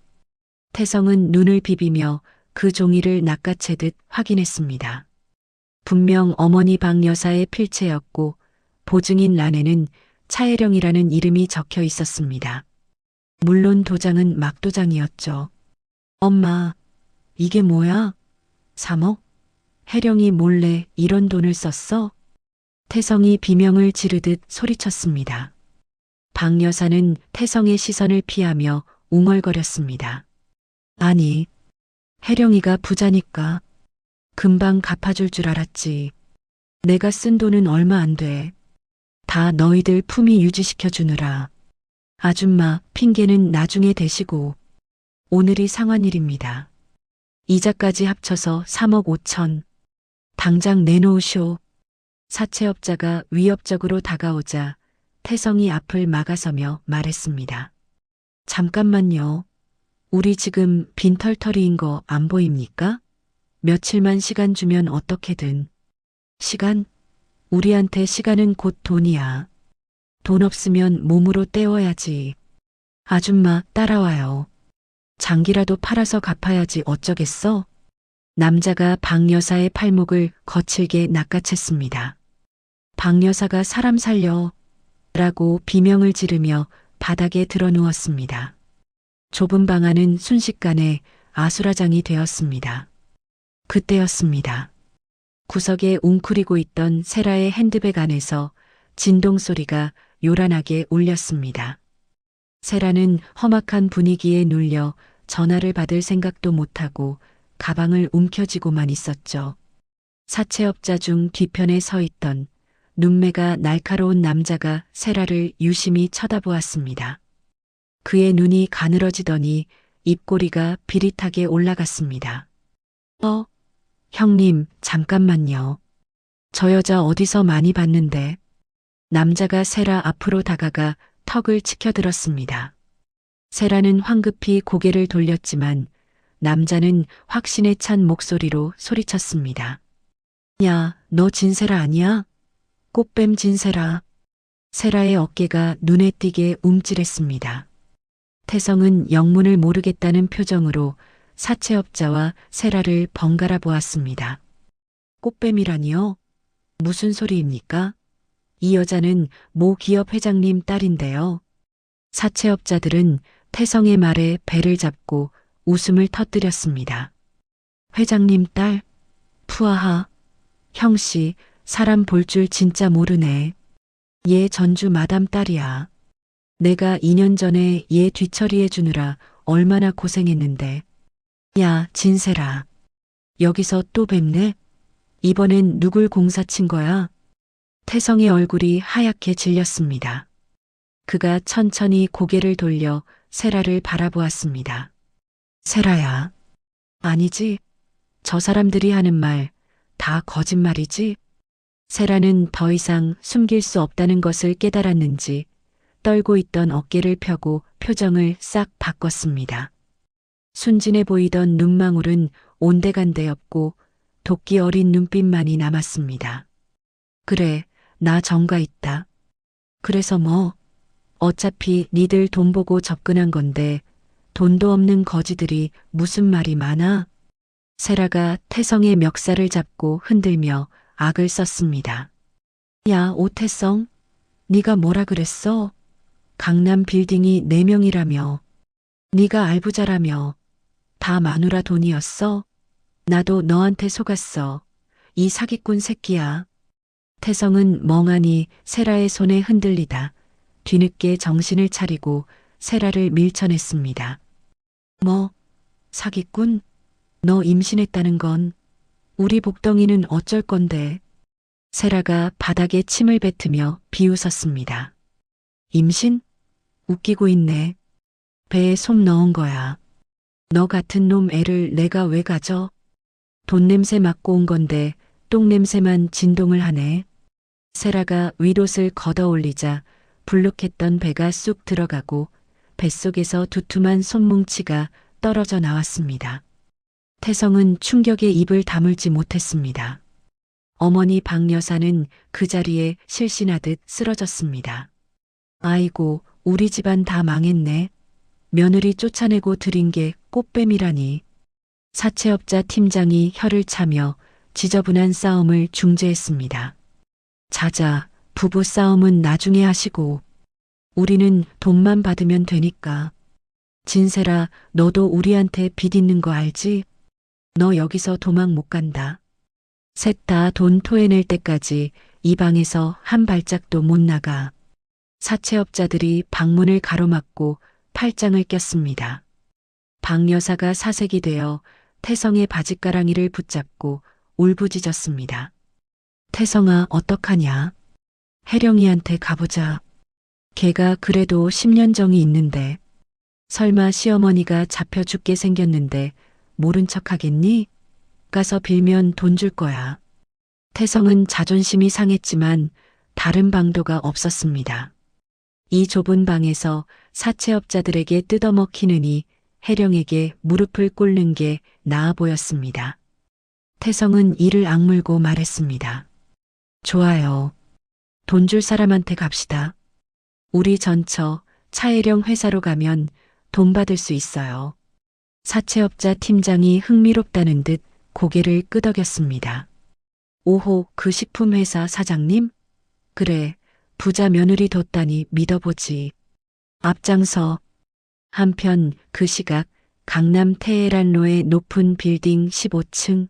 태성은 눈을 비비며 그 종이를 낚아채듯 확인했습니다. 분명 어머니 박 여사의 필체였고 보증인 란에는 차혜령이라는 이름이 적혀 있었습니다. 물론 도장은 막도장이었죠. 엄마, 이게 뭐야? 3억? 혜령이 몰래 이런 돈을 썼어? 태성이 비명을 지르듯 소리쳤습니다. 박 여사는 태성의 시선을 피하며 웅얼거렸습니다. 아니, 혜령이가 부자니까 금방 갚아줄 줄 알았지. 내가 쓴 돈은 얼마 안 돼. 다 너희들 품위 유지시켜 주느라. 아줌마, 핑계는 나중에 대시고 오늘이 상환일입니다. 이자까지 합쳐서 3억 5천. 당장 내놓으쇼. 사채업자가 위협적으로 다가오자 태성이 앞을 막아서며 말했습니다. 잠깐만요. 우리 지금 빈털터리인 거 안 보입니까? 며칠만 시간 주면 어떻게든. 시간? 우리한테 시간은 곧 돈이야. 돈 없으면 몸으로 때워야지. 아줌마, 따라와요. 장기라도 팔아서 갚아야지 어쩌겠어? 남자가 박 여사의 팔목을 거칠게 낚아챘습니다. 박 여사가 사람 살려 라고 비명을 지르며 바닥에 드러누웠습니다. 좁은 방 안은 순식간에 아수라장이 되었습니다. 그때였습니다. 구석에 웅크리고 있던 세라의 핸드백 안에서 진동 소리가 요란하게 울렸습니다. 세라는 험악한 분위기에 눌려 전화를 받을 생각도 못하고 가방을 움켜쥐고만 있었죠. 사채업자 중 뒤편에 서 있던 눈매가 날카로운 남자가 세라를 유심히 쳐다보았습니다. 그의 눈이 가늘어지더니 입꼬리가 비릿하게 올라갔습니다. 형님, 잠깐만요. 저 여자 어디서 많이 봤는데. 남자가 세라 앞으로 다가가 턱을 치켜들었습니다. 세라는 황급히 고개를 돌렸지만 남자는 확신에 찬 목소리로 소리쳤습니다. 야, 너 진세라 아니야? 꽃뱀 진세라. 세라의 어깨가 눈에 띄게 움찔했습니다. 태성은 영문을 모르겠다는 표정으로 사채업자와 세라를 번갈아 보았습니다. 꽃뱀이라니요? 무슨 소리입니까? 이 여자는 모 기업 회장님 딸인데요. 사채업자들은 태성의 말에 배를 잡고 웃음을 터뜨렸습니다. 회장님 딸? 푸아하. 형씨, 사람 볼 줄 진짜 모르네. 얘 전주 마담 딸이야. 내가 2년 전에 얘 뒤처리해 주느라 얼마나 고생했는데. 야, 진세라. 여기서 또 뵙네? 이번엔 누굴 공사 친 거야? 태성의 얼굴이 하얗게 질렸습니다. 그가 천천히 고개를 돌려 세라를 바라보았습니다. 세라야. 아니지. 저 사람들이 하는 말 다 거짓말이지? 세라는 더 이상 숨길 수 없다는 것을 깨달았는지 떨고 있던 어깨를 펴고 표정을 싹 바꿨습니다. 순진해 보이던 눈망울은 온데간데 없고 도끼 어린 눈빛만이 남았습니다. 그래, 나 정가 있다. 그래서 뭐? 어차피 니들 돈 보고 접근한 건데 돈도 없는 거지들이 무슨 말이 많아? 세라가 태성의 멱살을 잡고 흔들며 악을 썼습니다. 야, 오태성, 네가 뭐라 그랬어? 강남 빌딩이 4명이라며. 네가 알부자라며. 다 마누라 돈이었어? 나도 너한테 속았어. 이 사기꾼 새끼야. 태성은 멍하니 세라의 손에 흔들리다 뒤늦게 정신을 차리고 세라를 밀쳐냈습니다. 뭐? 사기꾼? 너 임신했다는 건 우리 복덩이는 어쩔 건데. 세라가 바닥에 침을 뱉으며 비웃었습니다. 임신? 웃기고 있네. 배에 솜 넣은 거야. 너 같은 놈 애를 내가 왜 가져? 돈 냄새 맡고 온 건데 똥 냄새만 진동을 하네. 세라가 윗옷을 걷어 올리자 불룩했던 배가 쑥 들어가고 뱃속에서 두툼한 손뭉치가 떨어져 나왔습니다. 태성은 충격에 입을 다물지 못했습니다. 어머니 박 여사는 그 자리에 실신하듯 쓰러졌습니다. 아이고, 우리 집안 다 망했네. 며느리 쫓아내고 들인 게 꽃뱀이라니. 사채업자 팀장이 혀를 차며 지저분한 싸움을 중재했습니다. 자자, 부부 싸움은 나중에 하시고 우리는 돈만 받으면 되니까. 진세라, 너도 우리한테 빚 있는 거 알지? 너 여기서 도망 못 간다. 셋 다 돈 토해낼 때까지 이 방에서 한 발짝도 못 나가. 사채업자들이 방문을 가로막고 팔짱을 꼈습니다. 박 여사가 사색이 되어 태성의 바짓가랑이를 붙잡고 울부짖었습니다. 태성아, 어떡하냐? 혜령이한테 가보자. 걔가 그래도 10년 정이 있는데 설마 시어머니가 잡혀 죽게 생겼는데 모른 척 하겠니? 가서 빌면 돈 줄 거야. 태성은 자존심이 상했지만 다른 방도가 없었습니다. 이 좁은 방에서 사채업자들에게 뜯어먹히느니 혜령에게 무릎을 꿇는 게 나아 보였습니다. 태성은 이를 악물고 말했습니다. 좋아요. 돈 줄 사람한테 갑시다. 우리 전처 차혜령 회사로 가면 돈 받을 수 있어요. 사채업자 팀장이 흥미롭다는 듯 고개를 끄덕였습니다. 오호, 그 식품회사 사장님? 그래, 부자 며느리 뒀다니 믿어보지. 앞장서. 한편 그 시각 강남 테헤란로의 높은 빌딩 15층.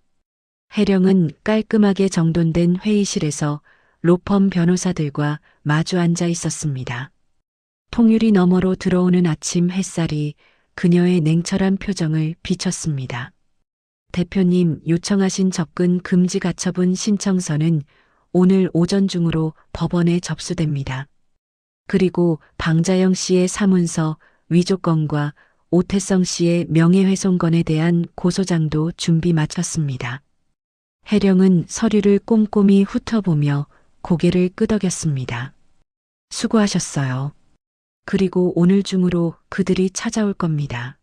혜령은 깔끔하게 정돈된 회의실에서 로펌 변호사들과 마주 앉아 있었습니다. 통유리 너머로 들어오는 아침 햇살이 그녀의 냉철한 표정을 비쳤습니다. 대표님, 요청하신 접근 금지 가처분 신청서는 오늘 오전 중으로 법원에 접수됩니다. 그리고 방자영 씨의 사문서 위조건과 오태성 씨의 명예훼손건에 대한 고소장도 준비 마쳤습니다. 혜령은 서류를 꼼꼼히 훑어보며 고개를 끄덕였습니다. 수고하셨어요. 그리고 오늘 중으로 그들이 찾아올 겁니다.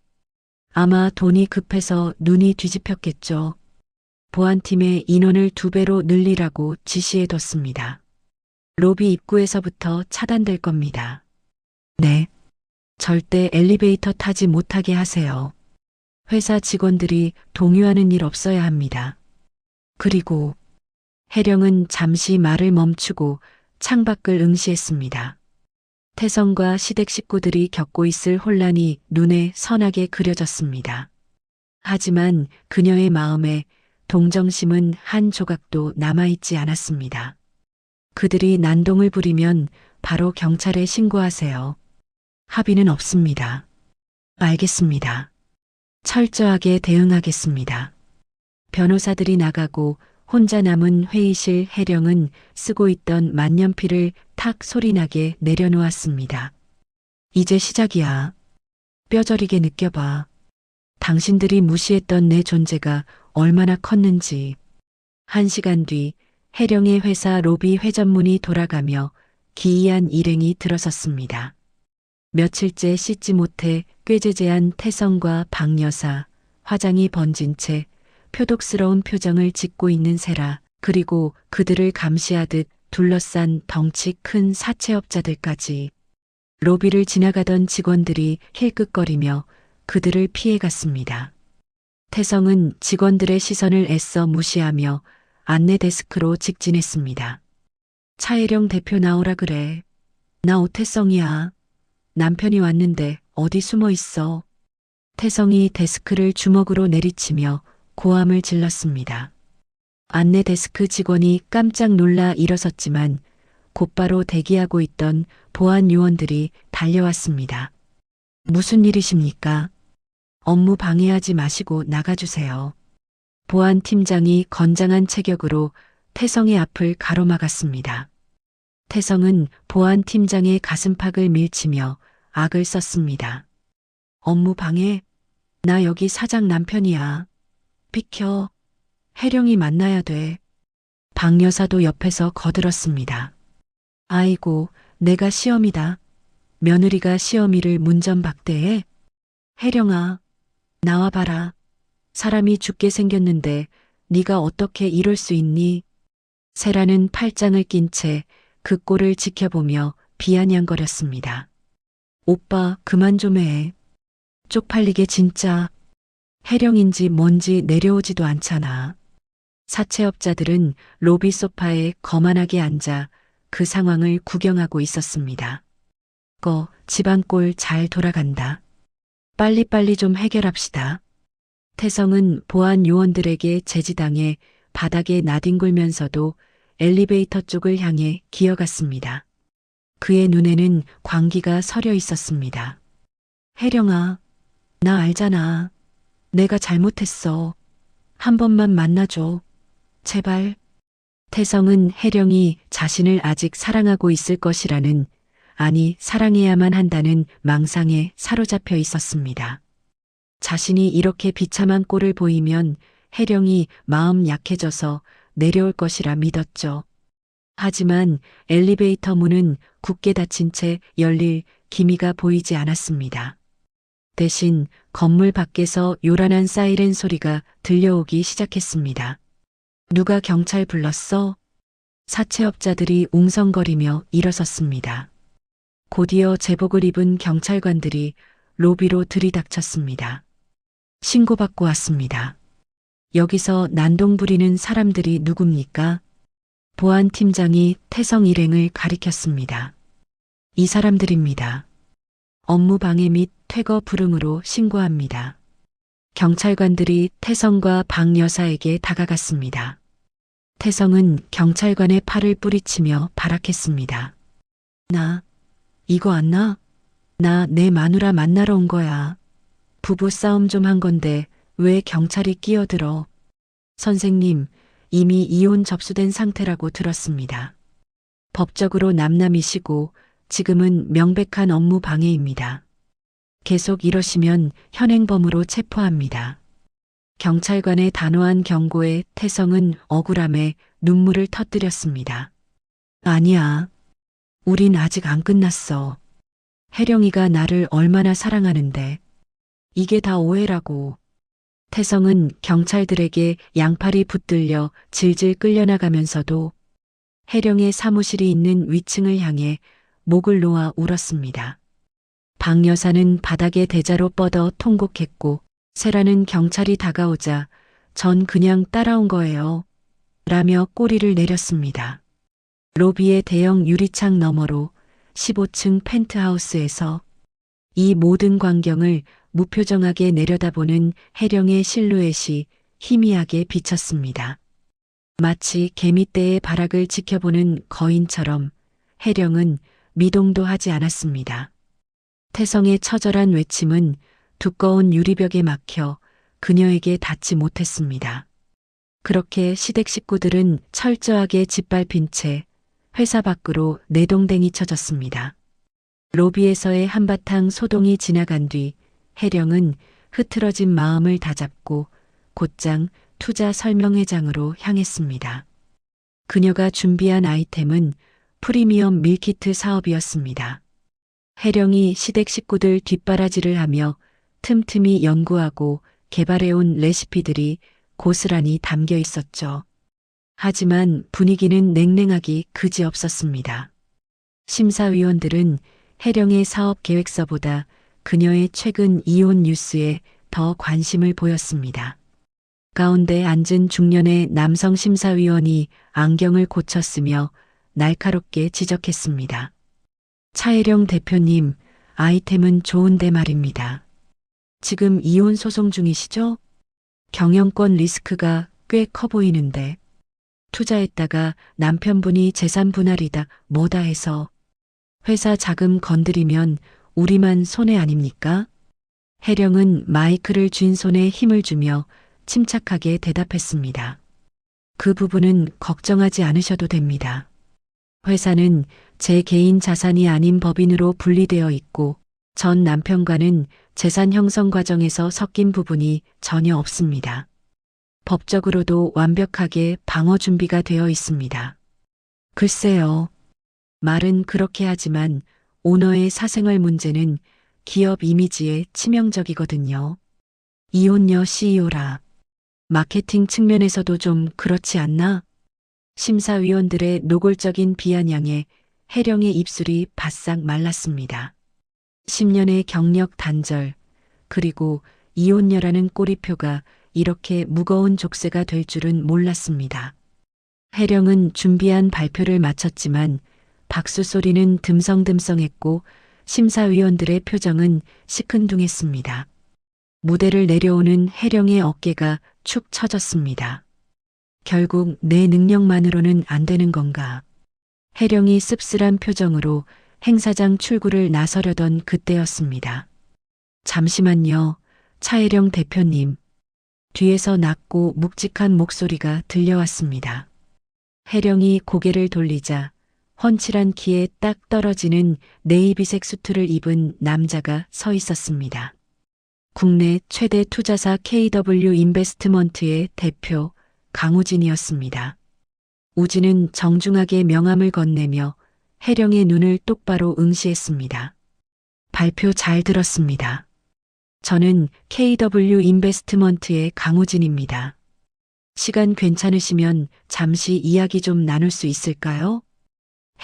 아마 돈이 급해서 눈이 뒤집혔겠죠. 보안팀의 인원을 2배로 늘리라고 지시해뒀습니다. 로비 입구에서부터 차단될 겁니다. 네. 절대 엘리베이터 타지 못하게 하세요. 회사 직원들이 동요하는 일 없어야 합니다. 그리고 혜령은 잠시 말을 멈추고 창밖을 응시했습니다. 태성과 시댁 식구들이 겪고 있을 혼란이 눈에 선하게 그려졌습니다. 하지만 그녀의 마음에 동정심은 한 조각도 남아있지 않았습니다. 그들이 난동을 부리면 바로 경찰에 신고하세요. 합의는 없습니다. 알겠습니다. 철저하게 대응하겠습니다. 변호사들이 나가고 혼자 남은 회의실 혜령은 쓰고 있던 만년필을 탁 소리나게 내려놓았습니다. 이제 시작이야. 뼈저리게 느껴봐. 당신들이 무시했던 내 존재가 얼마나 컸는지. 1시간 뒤 혜령의 회사 로비 회전문이 돌아가며 기이한 일행이 들어섰습니다. 며칠째 씻지 못해 꾀죄죄한 태성과 박여사, 화장이 번진 채 표독스러운 표정을 짓고 있는 세라, 그리고 그들을 감시하듯 둘러싼 덩치 큰 사채업자들까지. 로비를 지나가던 직원들이 힐끗거리며 그들을 피해갔습니다. 태성은 직원들의 시선을 애써 무시하며 안내 데스크로 직진했습니다. 차혜령 대표 나오라 그래. 나 오태성이야. 남편이 왔는데 어디 숨어 있어. 태성이 데스크를 주먹으로 내리치며 고함을 질렀습니다. 안내 데스크 직원이 깜짝 놀라 일어섰지만 곧바로 대기하고 있던 보안 요원들이 달려왔습니다. 무슨 일이십니까? 업무 방해하지 마시고 나가주세요. 보안 팀장이 건장한 체격으로 태성의 앞을 가로막았습니다. 태성은 보안 팀장의 가슴팍을 밀치며 악을 썼습니다. 업무 방해? 나 여기 사장 남편이야. 비켜. 혜령이 만나야 돼. 박 여사도 옆에서 거들었습니다. 아이고, 내가 시어미다. 며느리가 시어미를 문전박대해? 혜령아, 나와봐라. 사람이 죽게 생겼는데 네가 어떻게 이럴 수 있니? 세라는 팔짱을 낀 채 그 꼴을 지켜보며 비아냥거렸습니다. 오빠, 그만 좀 해. 쪽팔리게 진짜. 혜령인지 뭔지 내려오지도 않잖아. 사채업자들은 로비 소파에 거만하게 앉아 그 상황을 구경하고 있었습니다. 집안꼴 잘 돌아간다. 빨리빨리 좀 해결합시다. 태성은 보안 요원들에게 제지당해 바닥에 나뒹굴면서도 엘리베이터 쪽을 향해 기어갔습니다. 그의 눈에는 광기가 서려 있었습니다. 혜령아, 나 알잖아. 내가 잘못했어. 한 번만 만나줘. 제발. 태성은 혜령이 자신을 아직 사랑하고 있을 것이라는 아니, 사랑해야만 한다는 망상에 사로잡혀 있었습니다. 자신이 이렇게 비참한 꼴을 보이면 혜령이 마음 약해져서 내려올 것이라 믿었죠. 하지만 엘리베이터 문은 굳게 닫힌 채 열릴 기미가 보이지 않았습니다. 대신 건물 밖에서 요란한 사이렌 소리가 들려오기 시작했습니다. 누가 경찰 불렀어? 사채업자들이 웅성거리며 일어섰습니다. 곧이어 제복을 입은 경찰관들이 로비로 들이닥쳤습니다. 신고받고 왔습니다. 여기서 난동 부리는 사람들이 누굽니까? 보안팀장이 태성 일행을 가리켰습니다. 이 사람들입니다. 업무 방해 및 퇴거 불응으로 신고합니다. 경찰관들이 태성과 박 여사에게 다가갔습니다. 태성은 경찰관의 팔을 뿌리치며 발악했습니다. 나, 이거 안 나? 나 내 마누라 만나러 온 거야. 부부 싸움 좀 한 건데 왜 경찰이 끼어들어? 선생님, 이미 이혼 접수된 상태라고 들었습니다. 법적으로 남남이시고 지금은 명백한 업무 방해입니다. 계속 이러시면 현행범으로 체포합니다. 경찰관의 단호한 경고에 태성은 억울함에 눈물을 터뜨렸습니다. 아니야. 우린 아직 안 끝났어. 혜령이가 나를 얼마나 사랑하는데. 이게 다 오해라고. 태성은 경찰들에게 양팔이 붙들려 질질 끌려나가면서도 혜령의 사무실이 있는 위층을 향해 목을 놓아 울었습니다. 박 여사는 바닥에 대자로 뻗어 통곡했고 세라는 경찰이 다가오자 전 그냥 따라온 거예요. 라며 꼬리를 내렸습니다. 로비의 대형 유리창 너머로 15층 펜트하우스에서 이 모든 광경을 무표정하게 내려다보는 혜령의 실루엣이 희미하게 비쳤습니다. 마치 개미떼의 발악을 지켜보는 거인처럼 혜령은 미동도 하지 않았습니다. 태성의 처절한 외침은 두꺼운 유리벽에 막혀 그녀에게 닿지 못했습니다. 그렇게 시댁 식구들은 철저하게 짓밟힌 채 회사 밖으로 내동댕이 쳐졌습니다. 로비에서의 한바탕 소동이 지나간 뒤 혜령은 흐트러진 마음을 다잡고 곧장 투자 설명회장으로 향했습니다. 그녀가 준비한 아이템은 프리미엄 밀키트 사업이었습니다. 혜령이 시댁 식구들 뒷바라지를 하며 틈틈이 연구하고 개발해온 레시피들이 고스란히 담겨 있었죠. 하지만 분위기는 냉랭하기 그지없었습니다. 심사위원들은 혜령의 사업 계획서보다 그녀의 최근 이혼 뉴스에 더 관심을 보였습니다. 가운데 앉은 중년의 남성 심사위원이 안경을 고쳤으며 날카롭게 지적했습니다. 차혜령 대표님, 아이템은 좋은데 말입니다. 지금 이혼 소송 중이시죠? 경영권 리스크가 꽤 커 보이는데 투자했다가 남편분이 재산 분할이다 뭐다 해서 회사 자금 건드리면 우리만 손해 아닙니까? 혜령은 마이크를 쥔 손에 힘을 주며 침착하게 대답했습니다. 그 부분은 걱정하지 않으셔도 됩니다. 회사는 제 개인 자산이 아닌 법인으로 분리되어 있고 전 남편과는 재산 형성 과정에서 섞인 부분이 전혀 없습니다. 법적으로도 완벽하게 방어 준비가 되어 있습니다. 글쎄요. 말은 그렇게 하지만 오너의 사생활 문제는 기업 이미지에 치명적이거든요. 이혼녀 CEO라. 마케팅 측면에서도 좀 그렇지 않나? 심사위원들의 노골적인 비아냥에 혜령의 입술이 바싹 말랐습니다. 10년의 경력 단절, 그리고 이혼녀라는 꼬리표가 이렇게 무거운 족쇄가 될 줄은 몰랐습니다. 혜령은 준비한 발표를 마쳤지만 박수 소리는 듬성듬성했고 심사위원들의 표정은 시큰둥했습니다. 무대를 내려오는 혜령의 어깨가 축 처졌습니다. 결국 내 능력만으로는 안 되는 건가? 혜령이 씁쓸한 표정으로 행사장 출구를 나서려던 그때였습니다. 잠시만요, 차혜령 대표님. 뒤에서 낮고 묵직한 목소리가 들려왔습니다. 혜령이 고개를 돌리자 훤칠한 키에 딱 떨어지는 네이비색 수트를 입은 남자가 서 있었습니다. 국내 최대 투자사 KW 인베스트먼트의 대표 강우진이었습니다. 우진은 정중하게 명함을 건네며 혜령의 눈을 똑바로 응시했습니다. 발표 잘 들었습니다. 저는 KW 인베스트먼트의 강우진입니다. 시간 괜찮으시면 잠시 이야기 좀 나눌 수 있을까요?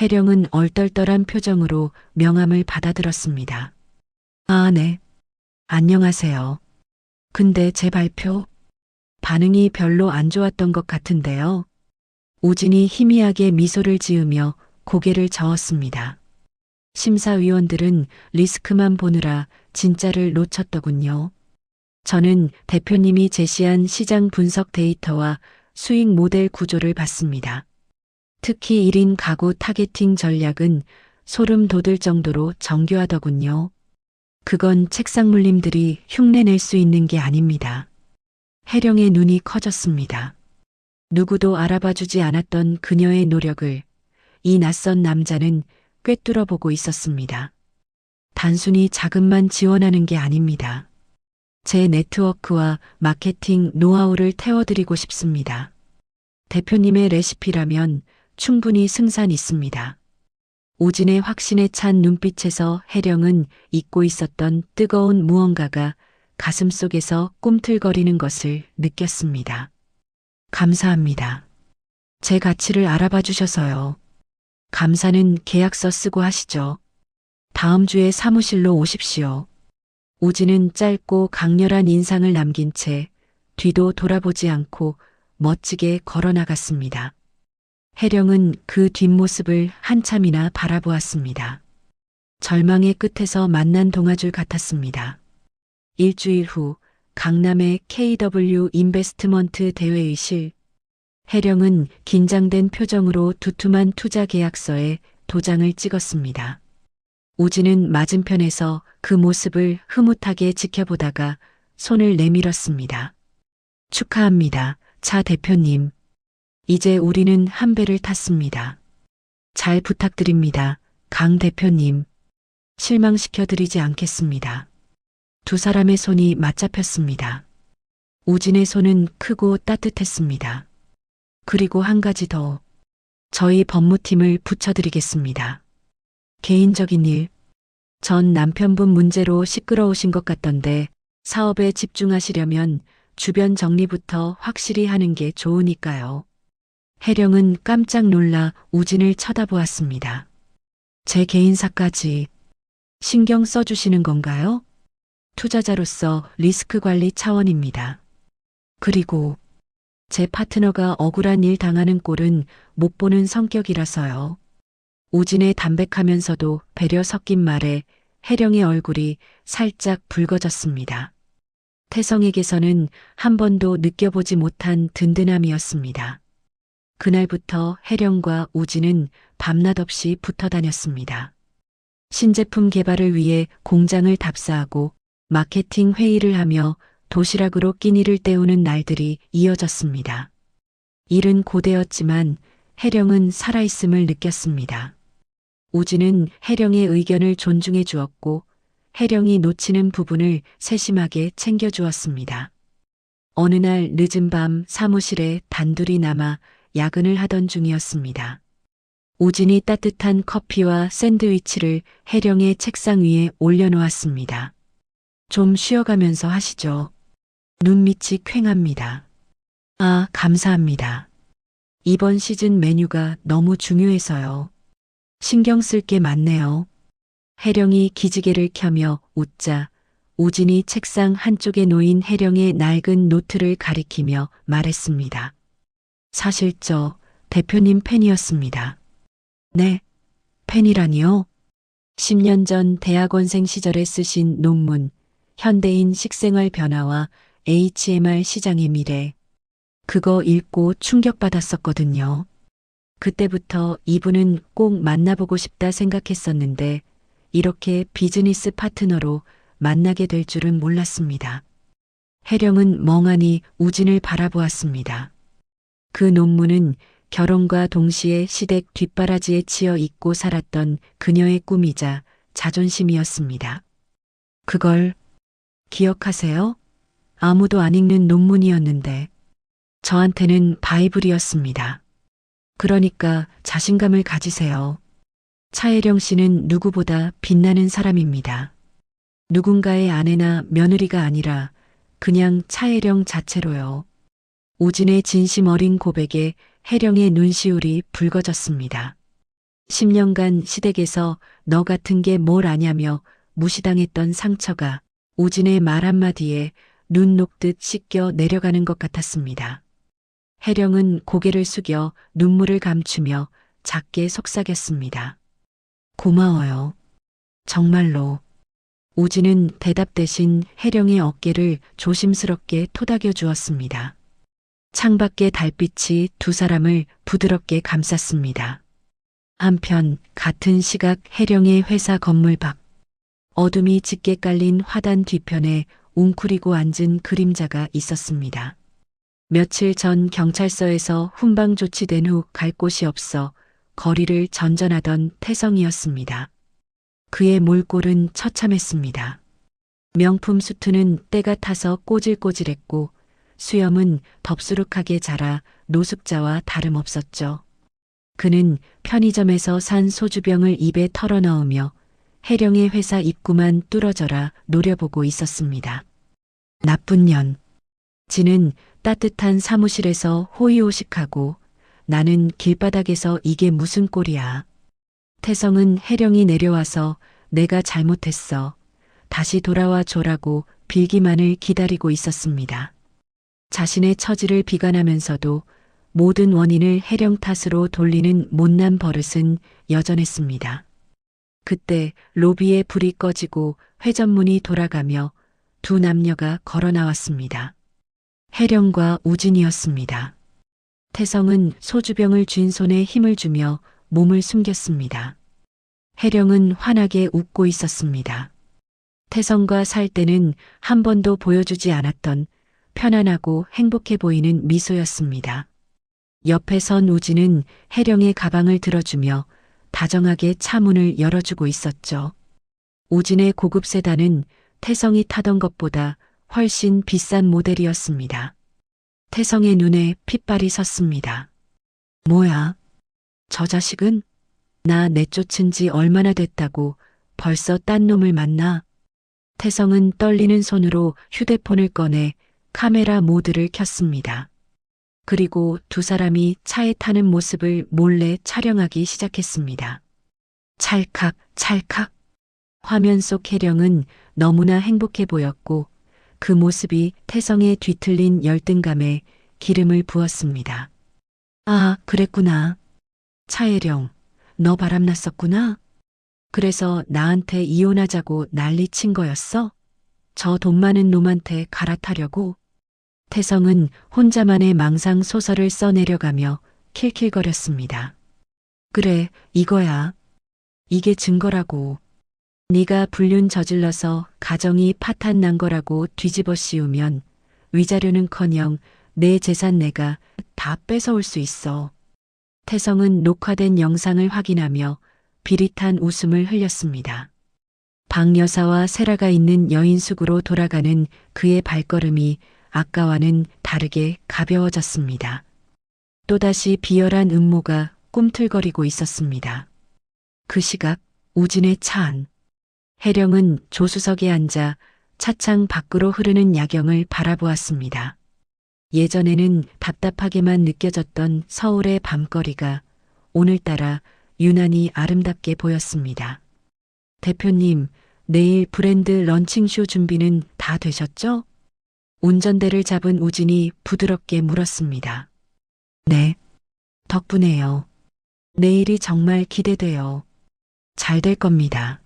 혜령은 얼떨떨한 표정으로 명함을 받아들었습니다. 아, 네. 안녕하세요. 근데 제 발표? 반응이 별로 안 좋았던 것 같은데요. 우진이 희미하게 미소를 지으며 고개를 저었습니다. 심사위원들은 리스크만 보느라 진짜를 놓쳤더군요. 저는 대표님이 제시한 시장 분석 데이터와 수익 모델 구조를 봤습니다. 특히 1인 가구 타겟팅 전략은 소름 돋을 정도로 정교하더군요. 그건 책상 물림들이 흉내낼 수 있는 게 아닙니다. 혜령의 눈이 커졌습니다. 누구도 알아봐주지 않았던 그녀의 노력을 이 낯선 남자는 꿰뚫어 보고 있었습니다. 단순히 자금만 지원하는 게 아닙니다. 제 네트워크와 마케팅 노하우를 태워드리고 싶습니다. 대표님의 레시피라면 충분히 승산 있습니다. 우진의 확신에 찬 눈빛에서 혜령은 잊고 있었던 뜨거운 무언가가 가슴속에서 꿈틀거리는 것을 느꼈습니다. 감사합니다. 제 가치를 알아봐 주셔서요. 감사는 계약서 쓰고 하시죠. 다음 주에 사무실로 오십시오. 우진은 짧고 강렬한 인상을 남긴 채 뒤도 돌아보지 않고 멋지게 걸어 나갔습니다. 혜령은 그 뒷모습을 한참이나 바라보았습니다. 절망의 끝에서 만난 동아줄 같았습니다. 일주일 후 강남의 KW 인베스트먼트 대회의 실, 혜령은 긴장된 표정으로 두툼한 투자 계약서에 도장을 찍었습니다. 우진은 맞은편에서 그 모습을 흐뭇하게 지켜보다가 손을 내밀었습니다. 축하합니다, 차 대표님. 이제 우리는 한 배를 탔습니다. 잘 부탁드립니다, 강 대표님. 실망시켜드리지 않겠습니다. 두 사람의 손이 맞잡혔습니다. 우진의 손은 크고 따뜻했습니다. 그리고 한 가지 더. 저희 법무팀을 붙여드리겠습니다. 개인적인 일. 전 남편분 문제로 시끄러우신 것 같던데 사업에 집중하시려면 주변 정리부터 확실히 하는 게 좋으니까요. 혜령은 깜짝 놀라 우진을 쳐다보았습니다. 제 개인사까지 신경 써주시는 건가요? 투자자로서 리스크 관리 차원입니다. 그리고 제 파트너가 억울한 일 당하는 꼴은 못 보는 성격이라서요. 우진의 담백하면서도 배려 섞인 말에 혜령의 얼굴이 살짝 붉어졌습니다. 태성에게서는 한 번도 느껴보지 못한 든든함이었습니다. 그날부터 혜령과 우진은 밤낮 없이 붙어 다녔습니다. 신제품 개발을 위해 공장을 답사하고 마케팅 회의를 하며 도시락으로 끼니를 때우는 날들이 이어졌습니다. 일은 고되었지만 혜령은 살아있음을 느꼈습니다. 우진은 혜령의 의견을 존중해 주었고 혜령이 놓치는 부분을 세심하게 챙겨주었습니다. 어느 날 늦은 밤 사무실에 단둘이 남아 야근을 하던 중이었습니다. 우진이 따뜻한 커피와 샌드위치를 혜령의 책상 위에 올려놓았습니다. 좀 쉬어가면서 하시죠. 눈밑이 퀭합니다. 아, 감사합니다. 이번 시즌 메뉴가 너무 중요해서요. 신경 쓸 게 많네요. 혜령이 기지개를 켜며 웃자 우진이 책상 한쪽에 놓인 혜령의 낡은 노트를 가리키며 말했습니다. 사실 저 대표님 팬이었습니다. 네, 팬이라니요? 10년 전 대학원생 시절에 쓰신 논문 현대인 식생활 변화와 HMR 시장의 미래. 그거 읽고 충격받았었거든요. 그때부터 이분은 꼭 만나보고 싶다 생각했었는데 이렇게 비즈니스 파트너로 만나게 될 줄은 몰랐습니다. 혜령은 멍하니 우진을 바라보았습니다. 그 논문은 결혼과 동시에 시댁 뒷바라지에 치여 있고 살았던 그녀의 꿈이자 자존심이었습니다. 그걸 기억하세요? 아무도 안 읽는 논문이었는데 저한테는 바이블이었습니다. 그러니까 자신감을 가지세요. 차혜령 씨는 누구보다 빛나는 사람입니다. 누군가의 아내나 며느리가 아니라 그냥 차혜령 자체로요. 우진의 진심 어린 고백에 혜령의 눈시울이 붉어졌습니다. 10년간 시댁에서 너 같은 게 뭘 아냐며 무시당했던 상처가 우진의 말 한마디에 눈 녹듯 씻겨 내려가는 것 같았습니다. 혜령은 고개를 숙여 눈물을 감추며 작게 속삭였습니다. 고마워요. 정말로. 우진은 대답 대신 혜령의 어깨를 조심스럽게 토닥여 주었습니다. 창밖의 달빛이 두 사람을 부드럽게 감쌌습니다. 한편 같은 시각 혜령의 회사 건물 밖. 어둠이 짙게 깔린 화단 뒤편에 웅크리고 앉은 그림자가 있었습니다. 며칠 전 경찰서에서 훈방 조치된 후 갈 곳이 없어 거리를 전전하던 태성이었습니다. 그의 몰골은 처참했습니다. 명품 수트는 때가 타서 꼬질꼬질했고 수염은 덥수룩하게 자라 노숙자와 다름없었죠. 그는 편의점에서 산 소주병을 입에 털어넣으며 혜령의 회사 입구만 뚫어져라 노려보고 있었습니다. 나쁜 년. 지는 따뜻한 사무실에서 호의호식하고 나는 길바닥에서 이게 무슨 꼴이야. 태성은 혜령이 내려와서 내가 잘못했어. 다시 돌아와 줘라고 빌기만을 기다리고 있었습니다. 자신의 처지를 비관하면서도 모든 원인을 혜령 탓으로 돌리는 못난 버릇은 여전했습니다. 그때 로비에 불이 꺼지고 회전문이 돌아가며 두 남녀가 걸어 나왔습니다. 혜령과 우진이었습니다. 태성은 소주병을 쥔 손에 힘을 주며 몸을 숨겼습니다. 혜령은 환하게 웃고 있었습니다. 태성과 살 때는 한 번도 보여주지 않았던 편안하고 행복해 보이는 미소였습니다. 옆에 선 우진은 혜령의 가방을 들어주며 다정하게 차 문을 열어주고 있었죠. 우진의 고급 세단은 태성이 타던 것보다 훨씬 비싼 모델이었습니다. 태성의 눈에 핏발이 섰습니다. 뭐야? 저 자식은? 나 내쫓은 지 얼마나 됐다고 벌써 딴 놈을 만나? 태성은 떨리는 손으로 휴대폰을 꺼내 카메라 모드를 켰습니다. 그리고 두 사람이 차에 타는 모습을 몰래 촬영하기 시작했습니다. 찰칵, 찰칵. 화면 속 혜령은 너무나 행복해 보였고 그 모습이 태성의 뒤틀린 열등감에 기름을 부었습니다. 아, 그랬구나. 차혜령, 너 바람났었구나. 그래서 나한테 이혼하자고 난리친 거였어? 저 돈 많은 놈한테 갈아타려고? 태성은 혼자만의 망상 소설을 써내려가며 킬킬거렸습니다. 그래, 이거야. 이게 증거라고. 네가 불륜 저질러서 가정이 파탄 난 거라고 뒤집어 씌우면 위자료는커녕 내 재산 내가 다 뺏어올 수 있어. 태성은 녹화된 영상을 확인하며 비릿한 웃음을 흘렸습니다. 박 여사와 세라가 있는 여인숙으로 돌아가는 그의 발걸음이 아까와는 다르게 가벼워졌습니다. 또다시 비열한 음모가 꿈틀거리고 있었습니다. 그 시각 우진의 차 안. 혜령은 조수석에 앉아 차창 밖으로 흐르는 야경을 바라보았습니다. 예전에는 답답하게만 느껴졌던 서울의 밤거리가 오늘따라 유난히 아름답게 보였습니다. 대표님, 내일 브랜드 런칭쇼 준비는 다 되셨죠? 운전대를 잡은 우진이 부드럽게 물었습니다. 네, 덕분에요. 내일이 정말 기대돼요. 잘 될 겁니다.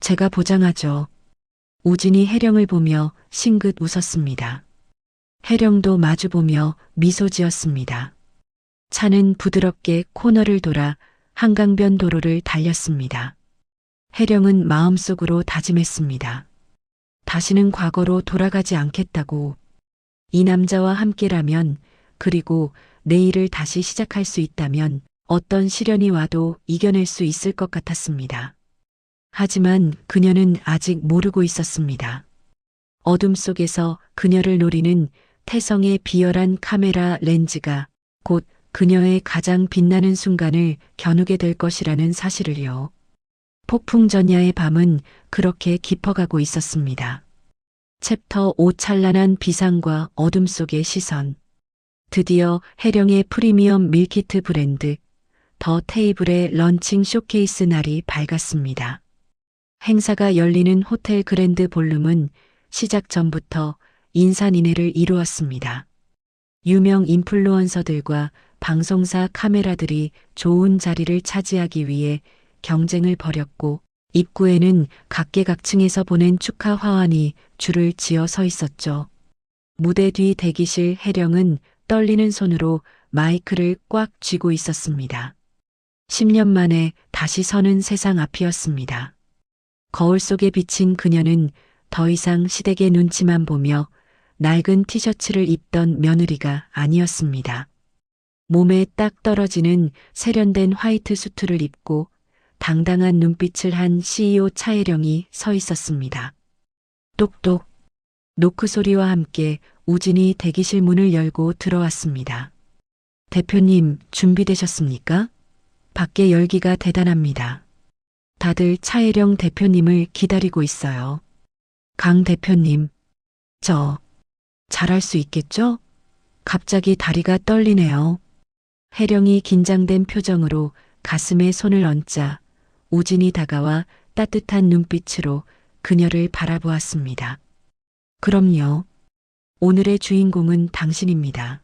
제가 보장하죠. 우진이 혜령을 보며 싱긋 웃었습니다. 혜령도 마주보며 미소 지었습니다. 차는 부드럽게 코너를 돌아 한강변 도로를 달렸습니다. 혜령은 마음속으로 다짐했습니다. 다시는 과거로 돌아가지 않겠다고. 이 남자와 함께라면, 그리고 내일을 다시 시작할 수 있다면 어떤 시련이 와도 이겨낼 수 있을 것 같았습니다. 하지만 그녀는 아직 모르고 있었습니다. 어둠 속에서 그녀를 노리는 태성의 비열한 카메라 렌즈가 곧 그녀의 가장 빛나는 순간을 겨누게 될 것이라는 사실을요. 폭풍전야의 밤은 그렇게 깊어가고 있었습니다. 챕터 5 찬란한 비상과 어둠 속의 시선. 드디어 해령의 프리미엄 밀키트 브랜드 더 테이블의 런칭 쇼케이스 날이 밝았습니다. 행사가 열리는 호텔 그랜드 볼룸은 시작 전부터 인산인해를 이루었습니다. 유명 인플루언서들과 방송사 카메라들이 좋은 자리를 차지하기 위해 경쟁을 벌였고 입구에는 각계각층에서 보낸 축하 화환이 줄을 지어 서 있었죠. 무대 뒤 대기실 해령은 떨리는 손으로 마이크를 꽉 쥐고 있었습니다. 10년 만에 다시 서는 세상 앞이었습니다. 거울 속에 비친 그녀는 더 이상 시댁의 눈치만 보며 낡은 티셔츠를 입던 며느리가 아니었습니다. 몸에 딱 떨어지는 세련된 화이트 수트를 입고 당당한 눈빛을 한 CEO 차혜령이 서 있었습니다. 똑똑. 노크 소리와 함께 우진이 대기실 문을 열고 들어왔습니다. 대표님, 준비되셨습니까? 밖에 열기가 대단합니다. 다들 차혜령 대표님을 기다리고 있어요. 강 대표님, 저 잘할 수 있겠죠? 갑자기 다리가 떨리네요. 혜령이 긴장된 표정으로 가슴에 손을 얹자 우진이 다가와 따뜻한 눈빛으로 그녀를 바라보았습니다. 그럼요. 오늘의 주인공은 당신입니다.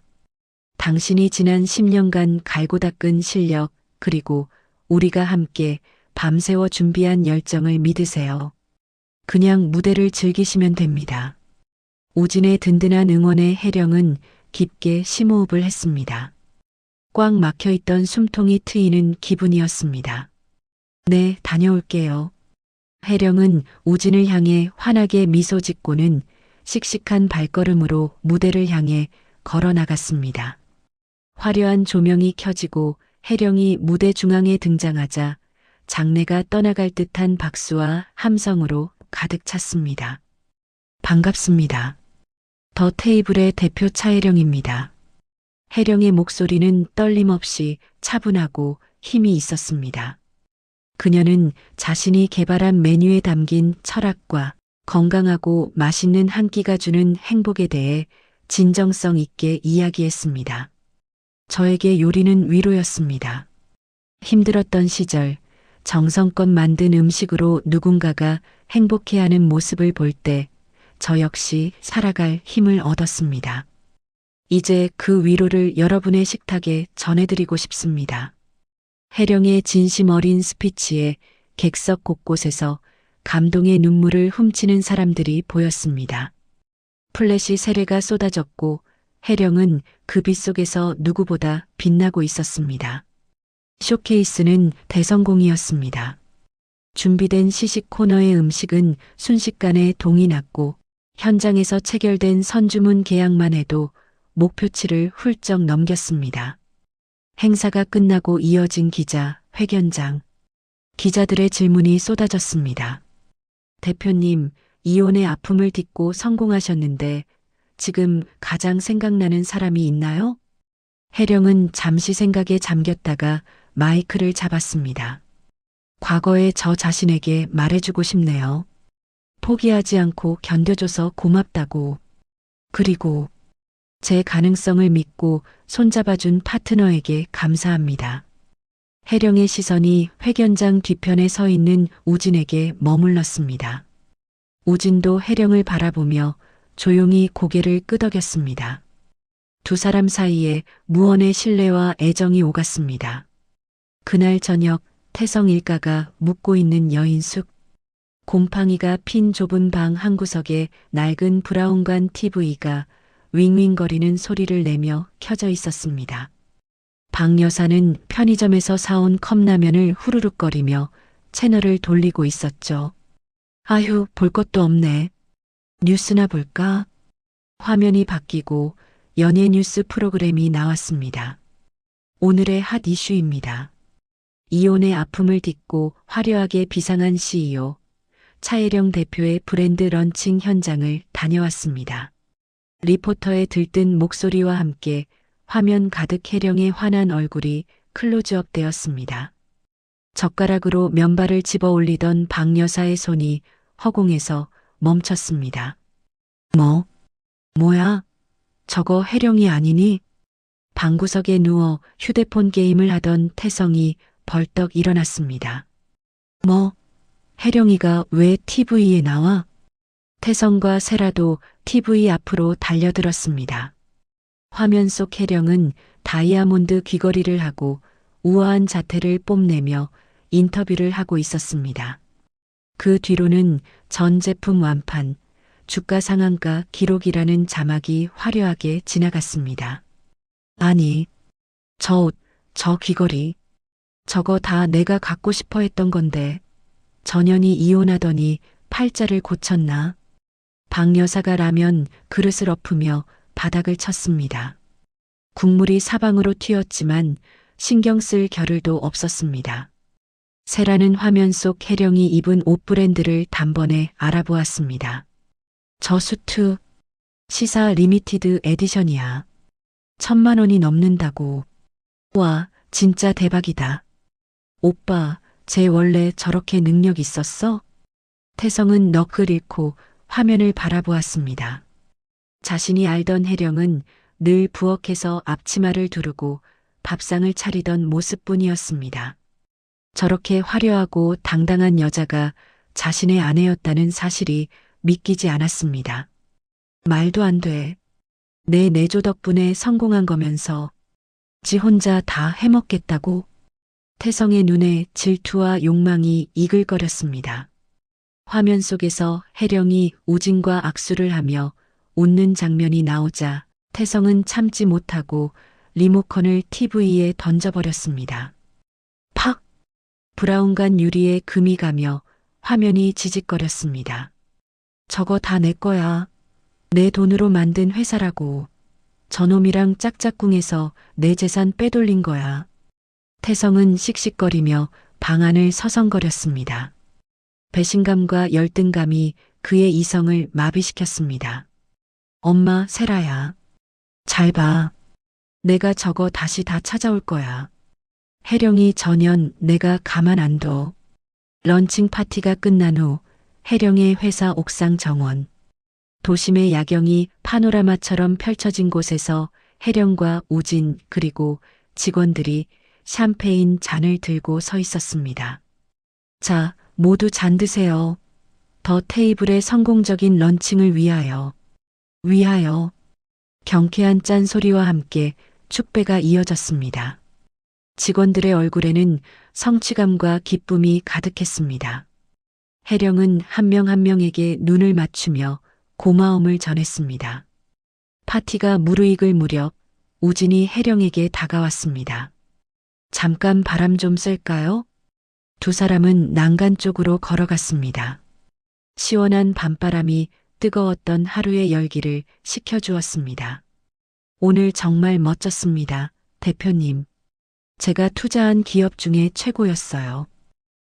당신이 지난 10년간 갈고 닦은 실력 그리고 우리가 함께 밤새워 준비한 열정을 믿으세요. 그냥 무대를 즐기시면 됩니다. 우진의 든든한 응원에 혜령은 깊게 심호흡을 했습니다. 꽉 막혀있던 숨통이 트이는 기분이었습니다. 네, 다녀올게요. 혜령은 우진을 향해 환하게 미소 짓고는 씩씩한 발걸음으로 무대를 향해 걸어 나갔습니다. 화려한 조명이 켜지고 혜령이 무대 중앙에 등장하자 장내가 떠나갈 듯한 박수와 함성으로 가득 찼습니다. 반갑습니다. 더 테이블의 대표 차혜령입니다. 혜령의 목소리는 떨림 없이 차분하고 힘이 있었습니다. 그녀는 자신이 개발한 메뉴에 담긴 철학과 건강하고 맛있는 한 끼가 주는 행복에 대해 진정성 있게 이야기했습니다. 저에게 요리는 위로였습니다. 힘들었던 시절 정성껏 만든 음식으로 누군가가 행복해하는 모습을 볼 때 저 역시 살아갈 힘을 얻었습니다. 이제 그 위로를 여러분의 식탁에 전해드리고 싶습니다. 혜령의 진심 어린 스피치에 객석 곳곳에서 감동의 눈물을 훔치는 사람들이 보였습니다. 플래시 세례가 쏟아졌고 혜령은 그 빛 속에서 누구보다 빛나고 있었습니다. 쇼케이스는 대성공이었습니다. 준비된 시식 코너의 음식은 순식간에 동이 났고 현장에서 체결된 선주문 계약만 해도 목표치를 훌쩍 넘겼습니다. 행사가 끝나고 이어진 기자 회견장. 기자들의 질문이 쏟아졌습니다. 대표님, 이혼의 아픔을 딛고 성공하셨는데 지금 가장 생각나는 사람이 있나요? 혜령은 잠시 생각에 잠겼다가 마이크를 잡았습니다. 과거의 저 자신에게 말해주고 싶네요. 포기하지 않고 견뎌줘서 고맙다고. 그리고 제 가능성을 믿고 손잡아준 파트너에게 감사합니다. 혜령의 시선이 회견장 뒤편에 서 있는 우진에게 머물렀습니다. 우진도 혜령을 바라보며 조용히 고개를 끄덕였습니다. 두 사람 사이에 무언의 신뢰와 애정이 오갔습니다. 그날 저녁 태성 일가가 묵고 있는 여인숙. 곰팡이가 핀 좁은 방 한 구석에 낡은 브라운관 TV가 윙윙거리는 소리를 내며 켜져 있었습니다. 박 여사는 편의점에서 사온 컵라면을 후루룩거리며 채널을 돌리고 있었죠. 아휴, 볼 것도 없네. 뉴스나 볼까? 화면이 바뀌고 연예 뉴스 프로그램이 나왔습니다. 오늘의 핫 이슈입니다. 이혼의 아픔을 딛고 화려하게 비상한 CEO, 차혜령 대표의 브랜드 런칭 현장을 다녀왔습니다. 리포터의 들뜬 목소리와 함께 화면 가득 혜령의 환한 얼굴이 클로즈업 되었습니다. 젓가락으로 면발을 집어 올리던 박 여사의 손이 허공에서 멈췄습니다. 뭐야? 저거 혜령이 아니니? 방구석에 누워 휴대폰 게임을 하던 태성이 벌떡 일어났습니다. 혜령이가 왜 TV에 나와? 태성과 세라도 TV 앞으로 달려들었습니다. 화면 속 혜령은 다이아몬드 귀걸이를 하고 우아한 자태를 뽐내며 인터뷰를 하고 있었습니다. 그 뒤로는 전 제품 완판, 주가 상한가 기록이라는 자막이 화려하게 지나갔습니다. 아니, 저 옷, 저 귀걸이, 저거 다 내가 갖고 싶어 했던 건데, 전현이 이혼하더니 팔자를 고쳤나? 박 여사가 라면 그릇을 엎으며 바닥을 쳤습니다. 국물이 사방으로 튀었지만 신경 쓸 겨를도 없었습니다. 세라는 화면 속 혜령이 입은 옷 브랜드를 단번에 알아보았습니다. 저 수트, 시사 리미티드 에디션이야. 1,000만 원이 넘는다고. 와, 진짜 대박이다. 오빠, 쟤 원래 저렇게 능력 있었어? 태성은 넋을 잃고 화면을 바라보았습니다. 자신이 알던 혜령은 늘 부엌에서 앞치마를 두르고 밥상을 차리던 모습뿐이었습니다. 저렇게 화려하고 당당한 여자가 자신의 아내였다는 사실이 믿기지 않았습니다. 말도 안 돼. 내 내조 덕분에 성공한 거면서 지 혼자 다 해먹겠다고? 태성의 눈에 질투와 욕망이 이글거렸습니다. 화면 속에서 혜령이 우진과 악수를 하며 웃는 장면이 나오자 태성은 참지 못하고 리모컨을 TV에 던져버렸습니다. 팍! 브라운관 유리에 금이 가며 화면이 지직거렸습니다. 저거 다 내 거야. 내 돈으로 만든 회사라고. 저놈이랑 짝짝꿍해서 내 재산 빼돌린 거야. 태성은 씩씩거리며 방안을 서성거렸습니다. 배신감과 열등감이 그의 이성을 마비시켰습니다. 엄마, 세라야. 잘 봐. 내가 저거 다시 다 찾아올 거야. 혜령이 전현 내가 가만 안 둬. 런칭 파티가 끝난 후 혜령의 회사 옥상 정원. 도심의 야경이 파노라마처럼 펼쳐진 곳에서 혜령과 우진 그리고 직원들이 샴페인 잔을 들고 서 있었습니다. 자, 모두 잔 드세요. 더 테이블의 성공적인 런칭을 위하여. 경쾌한 짠소리와 함께 축배가 이어졌습니다. 직원들의 얼굴에는 성취감과 기쁨이 가득했습니다. 혜령은 한 명 한 명에게 눈을 맞추며 고마움을 전했습니다. 파티가 무르익을 무렵 우진이 혜령에게 다가왔습니다. 잠깐 바람 좀 쐴까요? 두 사람은 난간 쪽으로 걸어갔습니다. 시원한 밤바람이 뜨거웠던 하루의 열기를 식혀주었습니다. 오늘 정말 멋졌습니다, 대표님. 제가 투자한 기업 중에 최고였어요.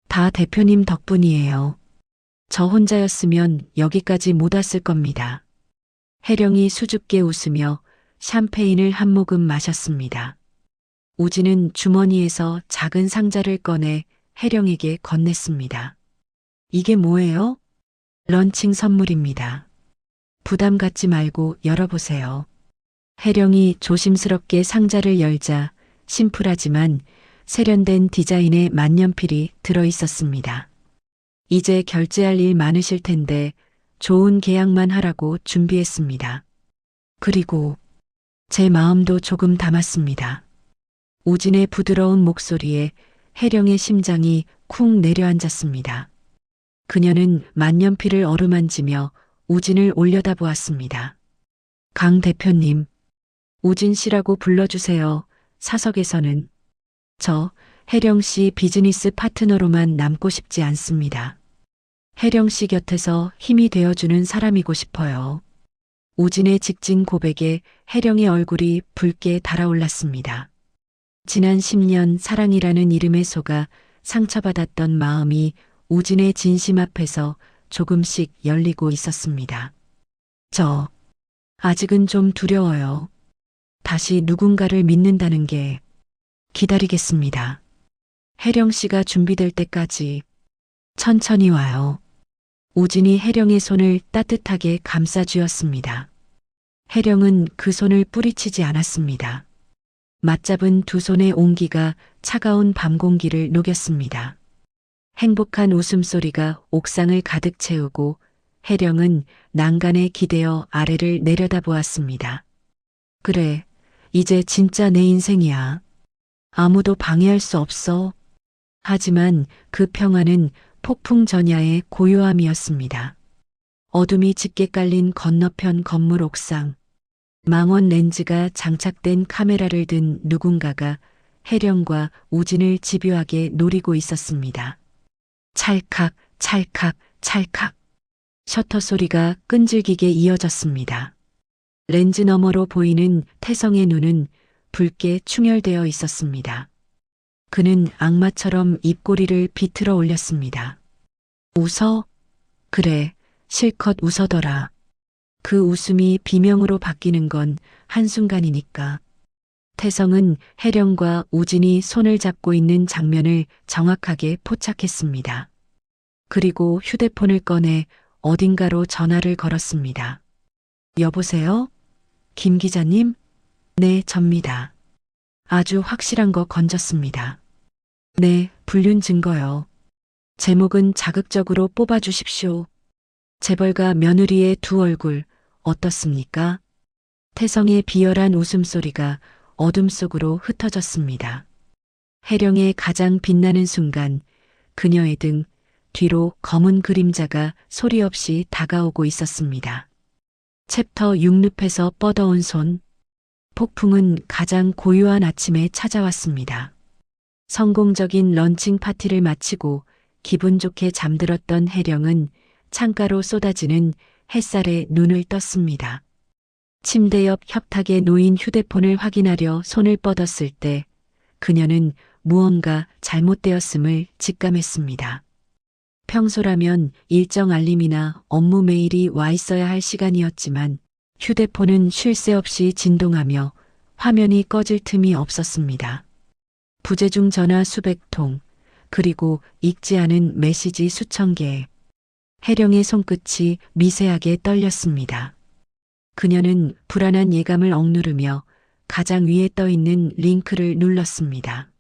다 대표님 덕분이에요. 저 혼자였으면 여기까지 못 왔을 겁니다. 혜령이 수줍게 웃으며 샴페인을 한 모금 마셨습니다. 우진은 주머니에서 작은 상자를 꺼내 혜령에게 건넸습니다. 이게 뭐예요? 런칭 선물입니다. 부담 갖지 말고 열어보세요. 혜령이 조심스럽게 상자를 열자 심플하지만 세련된 디자인의 만년필이 들어있었습니다. 이제 결제할 일 많으실 텐데 좋은 계약만 하라고 준비했습니다. 그리고 제 마음도 조금 담았습니다. 우진의 부드러운 목소리에 혜령의 심장이 쿵 내려앉았습니다. 그녀는 만년필을 어루만지며 우진을 올려다보았습니다. 강 대표님, 우진 씨라고 불러주세요. 사석에서는. 저 혜령 씨 비즈니스 파트너로만 남고 싶지 않습니다. 혜령 씨 곁에서 힘이 되어주는 사람이고 싶어요. 우진의 직진 고백에 혜령의 얼굴이 붉게 달아올랐습니다. 지난 10년 사랑이라는 이름에 속아 상처받았던 마음이 우진의 진심 앞에서 조금씩 열리고 있었습니다. 저 아직은 좀 두려워요. 다시 누군가를 믿는다는 게. 기다리겠습니다. 혜령 씨가 준비될 때까지 천천히 와요. 우진이 혜령의 손을 따뜻하게 감싸주었습니다. 혜령은 그 손을 뿌리치지 않았습니다. 맞잡은 두 손의 온기가 차가운 밤 공기를 녹였습니다. 행복한 웃음소리가 옥상을 가득 채우고 혜령은 난간에 기대어 아래를 내려다보았습니다. 그래, 이제 진짜 내 인생이야. 아무도 방해할 수 없어. 하지만 그 평화는 폭풍 전야의 고요함이었습니다. 어둠이 짙게 깔린 건너편 건물 옥상. 망원 렌즈가 장착된 카메라를 든 누군가가 혜령과 우진을 집요하게 노리고 있었습니다. 찰칵, 찰칵, 찰칵. 셔터 소리가 끈질기게 이어졌습니다. 렌즈 너머로 보이는 태성의 눈은 붉게 충혈되어 있었습니다. 그는 악마처럼 입꼬리를 비틀어 올렸습니다. 웃어? 그래, 실컷 웃어더라. 그 웃음이 비명으로 바뀌는 건 한순간이니까. 태성은 혜령과 우진이 손을 잡고 있는 장면을 정확하게 포착했습니다. 그리고 휴대폰을 꺼내 어딘가로 전화를 걸었습니다. 여보세요? 김 기자님? 네, 접니다. 아주 확실한 거 건졌습니다. 네, 불륜 증거요. 제목은 자극적으로 뽑아주십시오. 재벌가 며느리의 두 얼굴 어떻습니까? 태성의 비열한 웃음소리가 어둠 속으로 흩어졌습니다. 혜령의 가장 빛나는 순간 그녀의 등 뒤로 검은 그림자가 소리 없이 다가오고 있었습니다. 챕터 6늪에서 뻗어온 손. 폭풍은 가장 고요한 아침에 찾아왔습니다. 성공적인 런칭 파티를 마치고 기분 좋게 잠들었던 혜령은 창가로 쏟아지는 햇살에 눈을 떴습니다. 침대 옆 협탁에 놓인 휴대폰을 확인하려 손을 뻗었을 때 그녀는 무언가 잘못되었음을 직감했습니다. 평소라면 일정 알림이나 업무 메일이 와 있어야 할 시간이었지만 휴대폰은 쉴 새 없이 진동하며 화면이 꺼질 틈이 없었습니다. 부재중 전화 수백 통, 그리고 읽지 않은 메시지 수천 개. 혜령의 손끝이 미세하게 떨렸습니다. 그녀는 불안한 예감을 억누르며 가장 위에 떠 있는 링크를 눌렀습니다.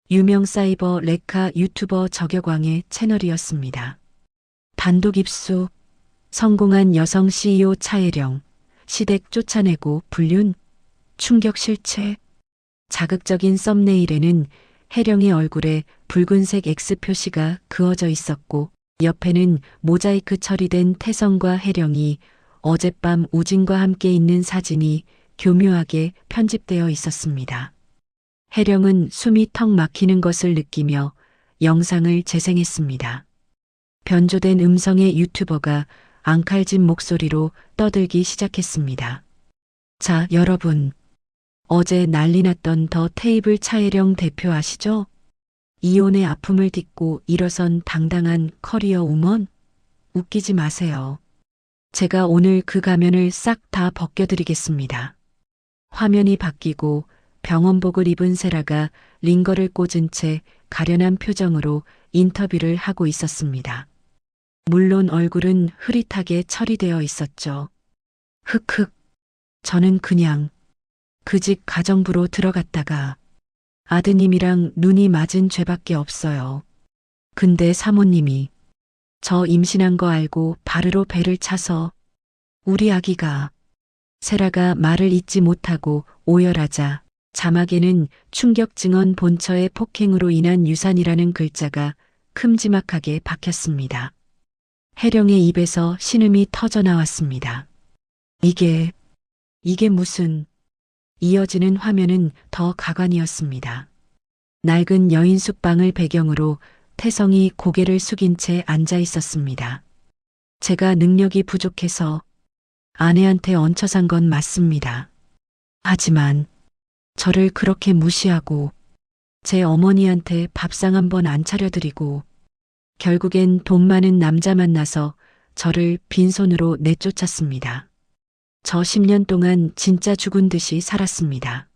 유명 사이버 레카 유튜버 저격왕의 채널이었습니다. 단독 입수, 성공한 여성 CEO 차혜령, 시댁 쫓아내고 불륜, 충격 실체. 자극적인 썸네일에는 혜령의 얼굴에 붉은색 X 표시가 그어져 있었고 옆에는 모자이크 처리된 태성과 혜령이 어젯밤 우진과 함께 있는 사진이 교묘하게 편집되어 있었습니다. 혜령은 숨이 턱 막히는 것을 느끼며 영상을 재생했습니다. 변조된 음성의 유튜버가 앙칼진 목소리로 떠들기 시작했습니다. 자, 여러분. 어제 난리 났던 더 테이블 차혜령 대표 아시죠? 이혼의 아픔을 딛고 일어선 당당한 커리어 우먼? 웃기지 마세요. 제가 오늘 그 가면을 싹 다 벗겨드리겠습니다. 화면이 바뀌고 병원복을 입은 세라가 링거를 꽂은 채 가련한 표정으로 인터뷰를 하고 있었습니다. 물론 얼굴은 흐릿하게 처리되어 있었죠. 흑흑. 저는 그냥 그 집 가정부로 들어갔다가 아드님이랑 눈이 맞은 죄밖에 없어요. 근데 사모님이 저 임신한 거 알고 바르로 배를 차서 우리 아기가. 세라가 말을 잇지 못하고 오열하자 자막에는 충격 증언 본처의 폭행으로 인한 유산이라는 글자가 큼지막하게 박혔습니다. 혜령의 입에서 신음이 터져 나왔습니다. 이게 무슨. 이어지는 화면은 더 가관이었습니다. 낡은 여인 숙방을 배경으로 태성이 고개를 숙인 채 앉아 있었습니다. 제가 능력이 부족해서. 아내한테 얹혀 산 건 맞습니다. 하지만 저를 그렇게 무시하고 제 어머니한테 밥상 한 번 안 차려드리고 결국엔 돈 많은 남자 만나서 저를 빈손으로 내쫓았습니다. 저 10년 동안 진짜 죽은 듯이 살았습니다.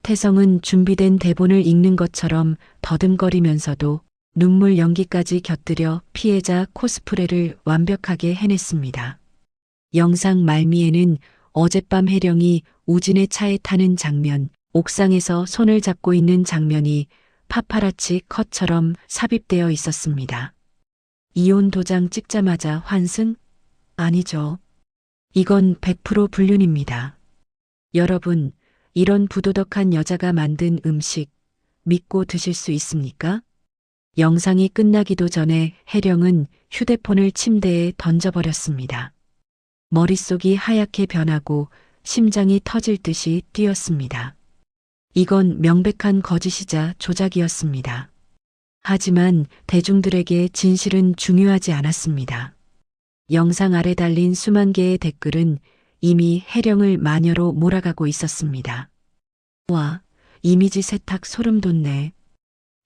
태성은 준비된 대본을 읽는 것처럼 더듬거리면서도 눈물 연기까지 곁들여 피해자 코스프레를 완벽하게 해냈습니다. 영상 말미에는 어젯밤 혜령이 우진의 차에 타는 장면, 옥상에서 손을 잡고 있는 장면이 파파라치 컷처럼 삽입되어 있었습니다. 이혼 도장 찍자마자 환승? 아니죠. 이건 100% 불륜입니다. 여러분, 이런 부도덕한 여자가 만든 음식 믿고 드실 수 있습니까? 영상이 끝나기도 전에 혜령은 휴대폰을 침대에 던져버렸습니다. 머릿속이 하얗게 변하고 심장이 터질 듯이 뛰었습니다. 이건 명백한 거짓이자 조작이었습니다. 하지만 대중들에게 진실은 중요하지 않았습니다. 영상 아래 달린 수만 개의 댓글은 이미 혜령을 마녀로 몰아가고 있었습니다. 와, 이미지 세탁 소름 돋네.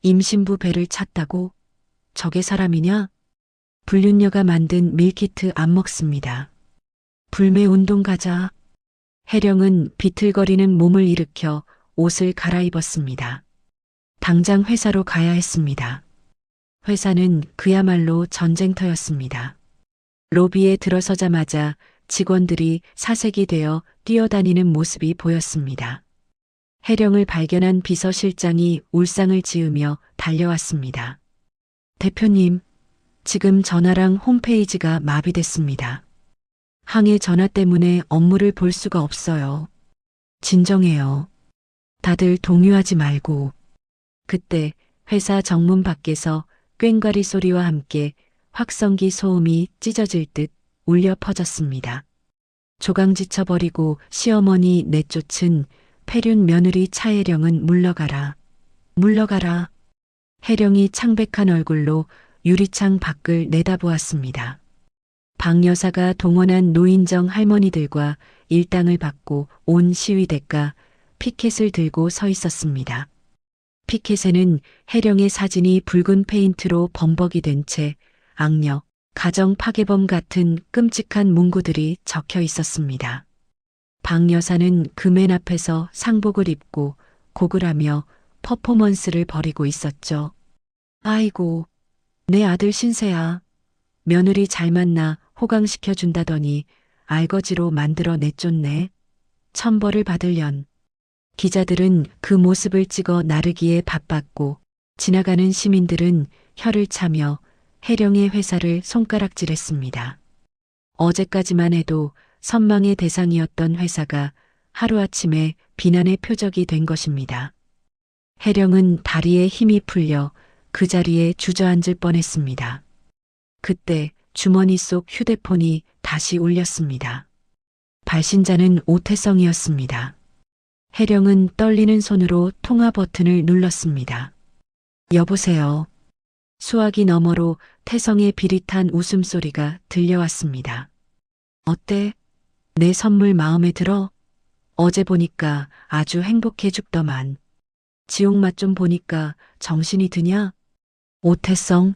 임신부 배를 찼다고? 저게 사람이냐? 불륜녀가 만든 밀키트 안 먹습니다. 불매 운동 가자. 혜령은 비틀거리는 몸을 일으켜 옷을 갈아입었습니다. 당장 회사로 가야 했습니다. 회사는 그야말로 전쟁터였습니다. 로비에 들어서자마자 직원들이 사색이 되어 뛰어다니는 모습이 보였습니다. 혜령을 발견한 비서실장이 울상을 지으며 달려왔습니다. 대표님, 지금 전화랑 홈페이지가 마비됐습니다. 항해 전화 때문에 업무를 볼 수가 없어요. 진정해요. 다들 동요하지 말고. 그때 회사 정문 밖에서 꽹과리 소리와 함께 확성기 소음이 찢어질 듯 울려 퍼졌습니다. 조강지쳐버리고 시어머니 내쫓은 폐륜 며느리 차혜령은 물러가라. 물러가라. 혜령이 창백한 얼굴로 유리창 밖을 내다보았습니다. 박 여사가 동원한 노인정 할머니들과 일당을 받고 온 시위대가 피켓을 들고 서 있었습니다. 피켓에는 혜령의 사진이 붉은 페인트로 범벅이 된 채 악녀, 가정 파괴범 같은 끔찍한 문구들이 적혀 있었습니다. 박 여사는 그 맨 앞에서 상복을 입고 곡을 하며 퍼포먼스를 벌이고 있었죠. 아이고, 내 아들 신세야. 며느리 잘 만나 호강시켜준다더니 알거지로 만들어 내쫓네. 천벌을 받으련. 기자들은 그 모습을 찍어 나르기에 바빴고 지나가는 시민들은 혀를 차며 혜령의 회사를 손가락질했습니다. 어제까지만 해도 선망의 대상이었던 회사가 하루아침에 비난의 표적이 된 것입니다. 혜령은 다리에 힘이 풀려 그 자리에 주저앉을 뻔했습니다. 그때 주머니 속 휴대폰이 다시 울렸습니다. 발신자는 오태성이었습니다. 혜령은 떨리는 손으로 통화 버튼을 눌렀습니다. 여보세요. 수화기 너머로 태성의 비릿한 웃음소리가 들려왔습니다. 어때? 내 선물 마음에 들어? 어제 보니까 아주 행복해 죽더만. 지옥맛 좀 보니까 정신이 드냐? 오태성,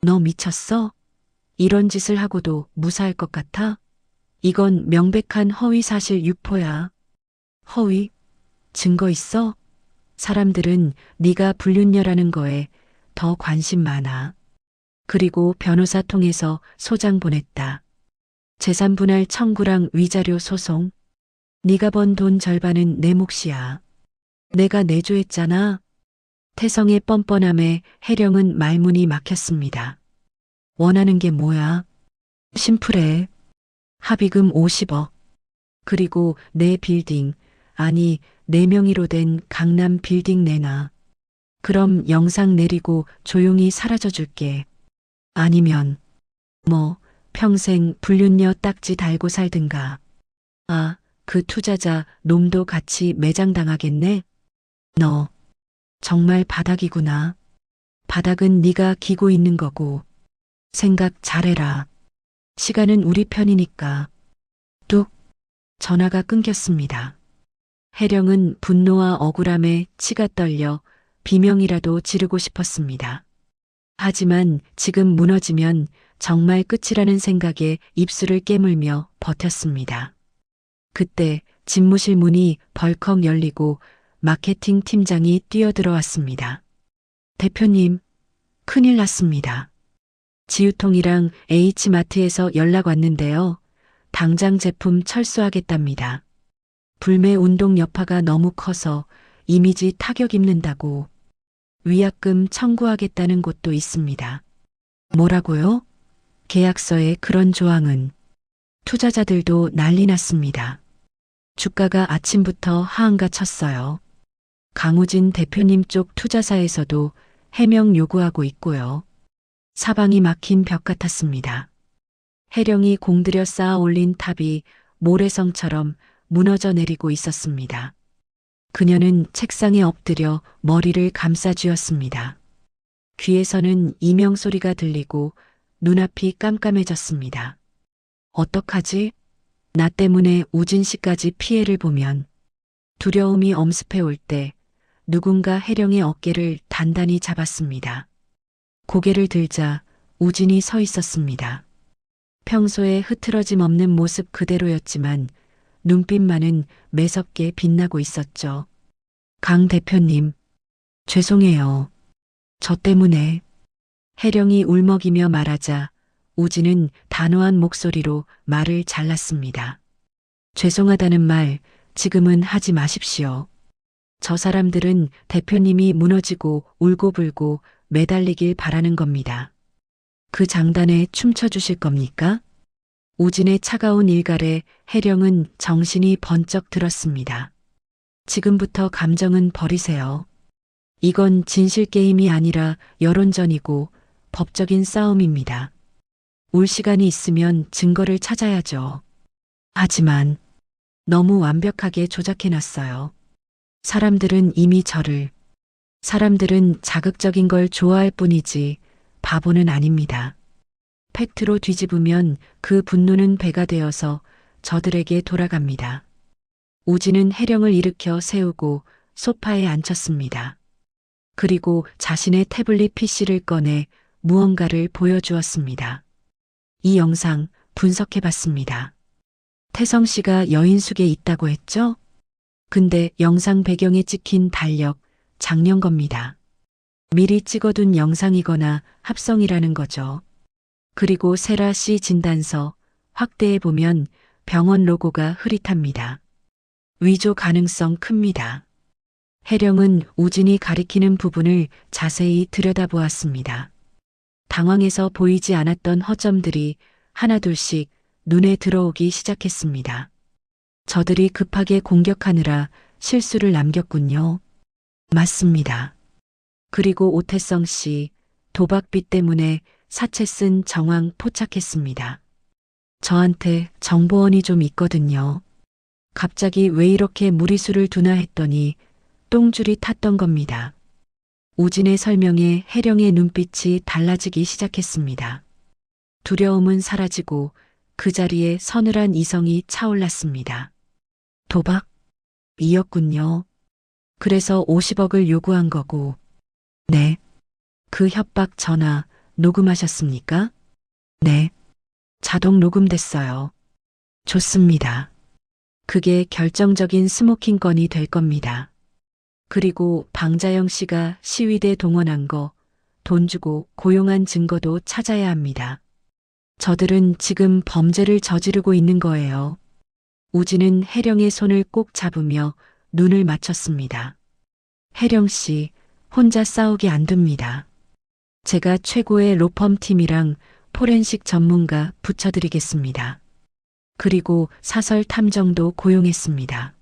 너 미쳤어? 이런 짓을 하고도 무사할 것 같아? 이건 명백한 허위사실 유포야. 허위? 증거 있어? 사람들은 네가 불륜녀라는 거에 더 관심 많아. 그리고 변호사 통해서 소장 보냈다. 재산분할 청구랑 위자료 소송. 네가 번 돈 절반은 내 몫이야. 내가 내조했잖아. 태성의 뻔뻔함에 혜령은 말문이 막혔습니다. 원하는 게 뭐야? 심플해. 합의금 50억. 그리고 내 빌딩, 아니 내 명의로 된 강남 빌딩 내놔. 그럼 영상 내리고 조용히 사라져 줄게. 아니면 뭐 평생 불륜녀 딱지 달고 살든가. 아, 그 투자자 놈도 같이 매장당하겠네. 너 정말 바닥이구나. 바닥은 네가 기고 있는 거고. 생각 잘해라. 시간은 우리 편이니까. 뚝. 전화가 끊겼습니다. 혜령은 분노와 억울함에 치가 떨려 비명이라도 지르고 싶었습니다. 하지만 지금 무너지면 정말 끝이라는 생각에 입술을 깨물며 버텼습니다. 그때 집무실 문이 벌컥 열리고 마케팅 팀장이 뛰어들어왔습니다. 대표님, 큰일 났습니다. 지유통이랑 H마트에서 연락 왔는데요. 당장 제품 철수하겠답니다. 불매 운동 여파가 너무 커서 이미지 타격 입는다고 위약금 청구하겠다는 곳도 있습니다. 뭐라고요? 계약서에 그런 조항은. 투자자들도 난리 났습니다. 주가가 아침부터 하한가 쳤어요. 강우진 대표님 쪽 투자사에서도 해명 요구하고 있고요. 사방이 막힌 벽 같았습니다. 혜령이 공들여 쌓아 올린 탑이 모래성처럼 무너져 내리고 있었습니다. 그녀는 책상에 엎드려 머리를 감싸쥐었습니다. 귀에서는 이명 소리가 들리고 눈앞이 깜깜해졌습니다. 어떡하지? 나 때문에 우진 씨까지 피해를 보면. 두려움이 엄습해 올 때 누군가 혜령의 어깨를 단단히 잡았습니다. 고개를 들자 우진이 서 있었습니다. 평소에 흐트러짐 없는 모습 그대로였지만 눈빛만은 매섭게 빛나고 있었죠. 강 대표님, 죄송해요. 저 때문에. 혜령이 울먹이며 말하자 우진은 단호한 목소리로 말을 잘랐습니다. 죄송하다는 말 지금은 하지 마십시오. 저 사람들은 대표님이 무너지고 울고불고 매달리길 바라는 겁니다. 그 장단에 춤춰주실 겁니까? 우진의 차가운 일갈에 혜령은 정신이 번쩍 들었습니다. 지금부터 감정은 버리세요. 이건 진실 게임이 아니라 여론전이고 법적인 싸움입니다. 울 시간이 있으면 증거를 찾아야죠. 하지만 너무 완벽하게 조작해놨어요. 사람들은 이미 사람들은 자극적인 걸 좋아할 뿐이지 바보는 아닙니다. 팩트로 뒤집으면 그 분노는 배가 되어서 저들에게 돌아갑니다. 우진은 혜령을 일으켜 세우고 소파에 앉혔습니다. 그리고 자신의 태블릿 PC를 꺼내 무언가를 보여주었습니다. 이 영상 분석해봤습니다. 태성 씨가 여인숙에 있다고 했죠? 근데 영상 배경에 찍힌 달력, 작년 겁니다. 미리 찍어둔 영상이거나 합성이라는 거죠. 그리고 세라 씨 진단서 확대해보면 병원 로고가 흐릿합니다. 위조 가능성 큽니다. 혜령은 우진이 가리키는 부분을 자세히 들여다보았습니다. 당황해서 보이지 않았던 허점들이 하나둘씩 눈에 들어오기 시작했습니다. 저들이 급하게 공격하느라 실수를 남겼군요. 맞습니다. 그리고 오태성 씨, 도박빚 때문에 사채 쓴 정황 포착했습니다. 저한테 정보원이 좀 있거든요. 갑자기 왜 이렇게 무리수를 두나 했더니 똥줄이 탔던 겁니다. 우진의 설명에 혜령의 눈빛이 달라지기 시작했습니다. 두려움은 사라지고 그 자리에 서늘한 이성이 차올랐습니다. 도박이었군요. 그래서 50억을 요구한 거고. 네. 그 협박 전화 녹음하셨습니까? 네. 자동 녹음됐어요. 좋습니다. 그게 결정적인 스모킹 건이 될 겁니다. 그리고 방자영 씨가 시위대 동원한 거, 돈 주고 고용한 증거도 찾아야 합니다. 저들은 지금 범죄를 저지르고 있는 거예요. 우진은 혜령의 손을 꼭 잡으며 눈을 맞췄습니다. 혜령 씨, 혼자 싸우게 안 됩니다. 제가 최고의 로펌 팀이랑 포렌식 전문가 붙여드리겠습니다. 그리고 사설 탐정도 고용했습니다.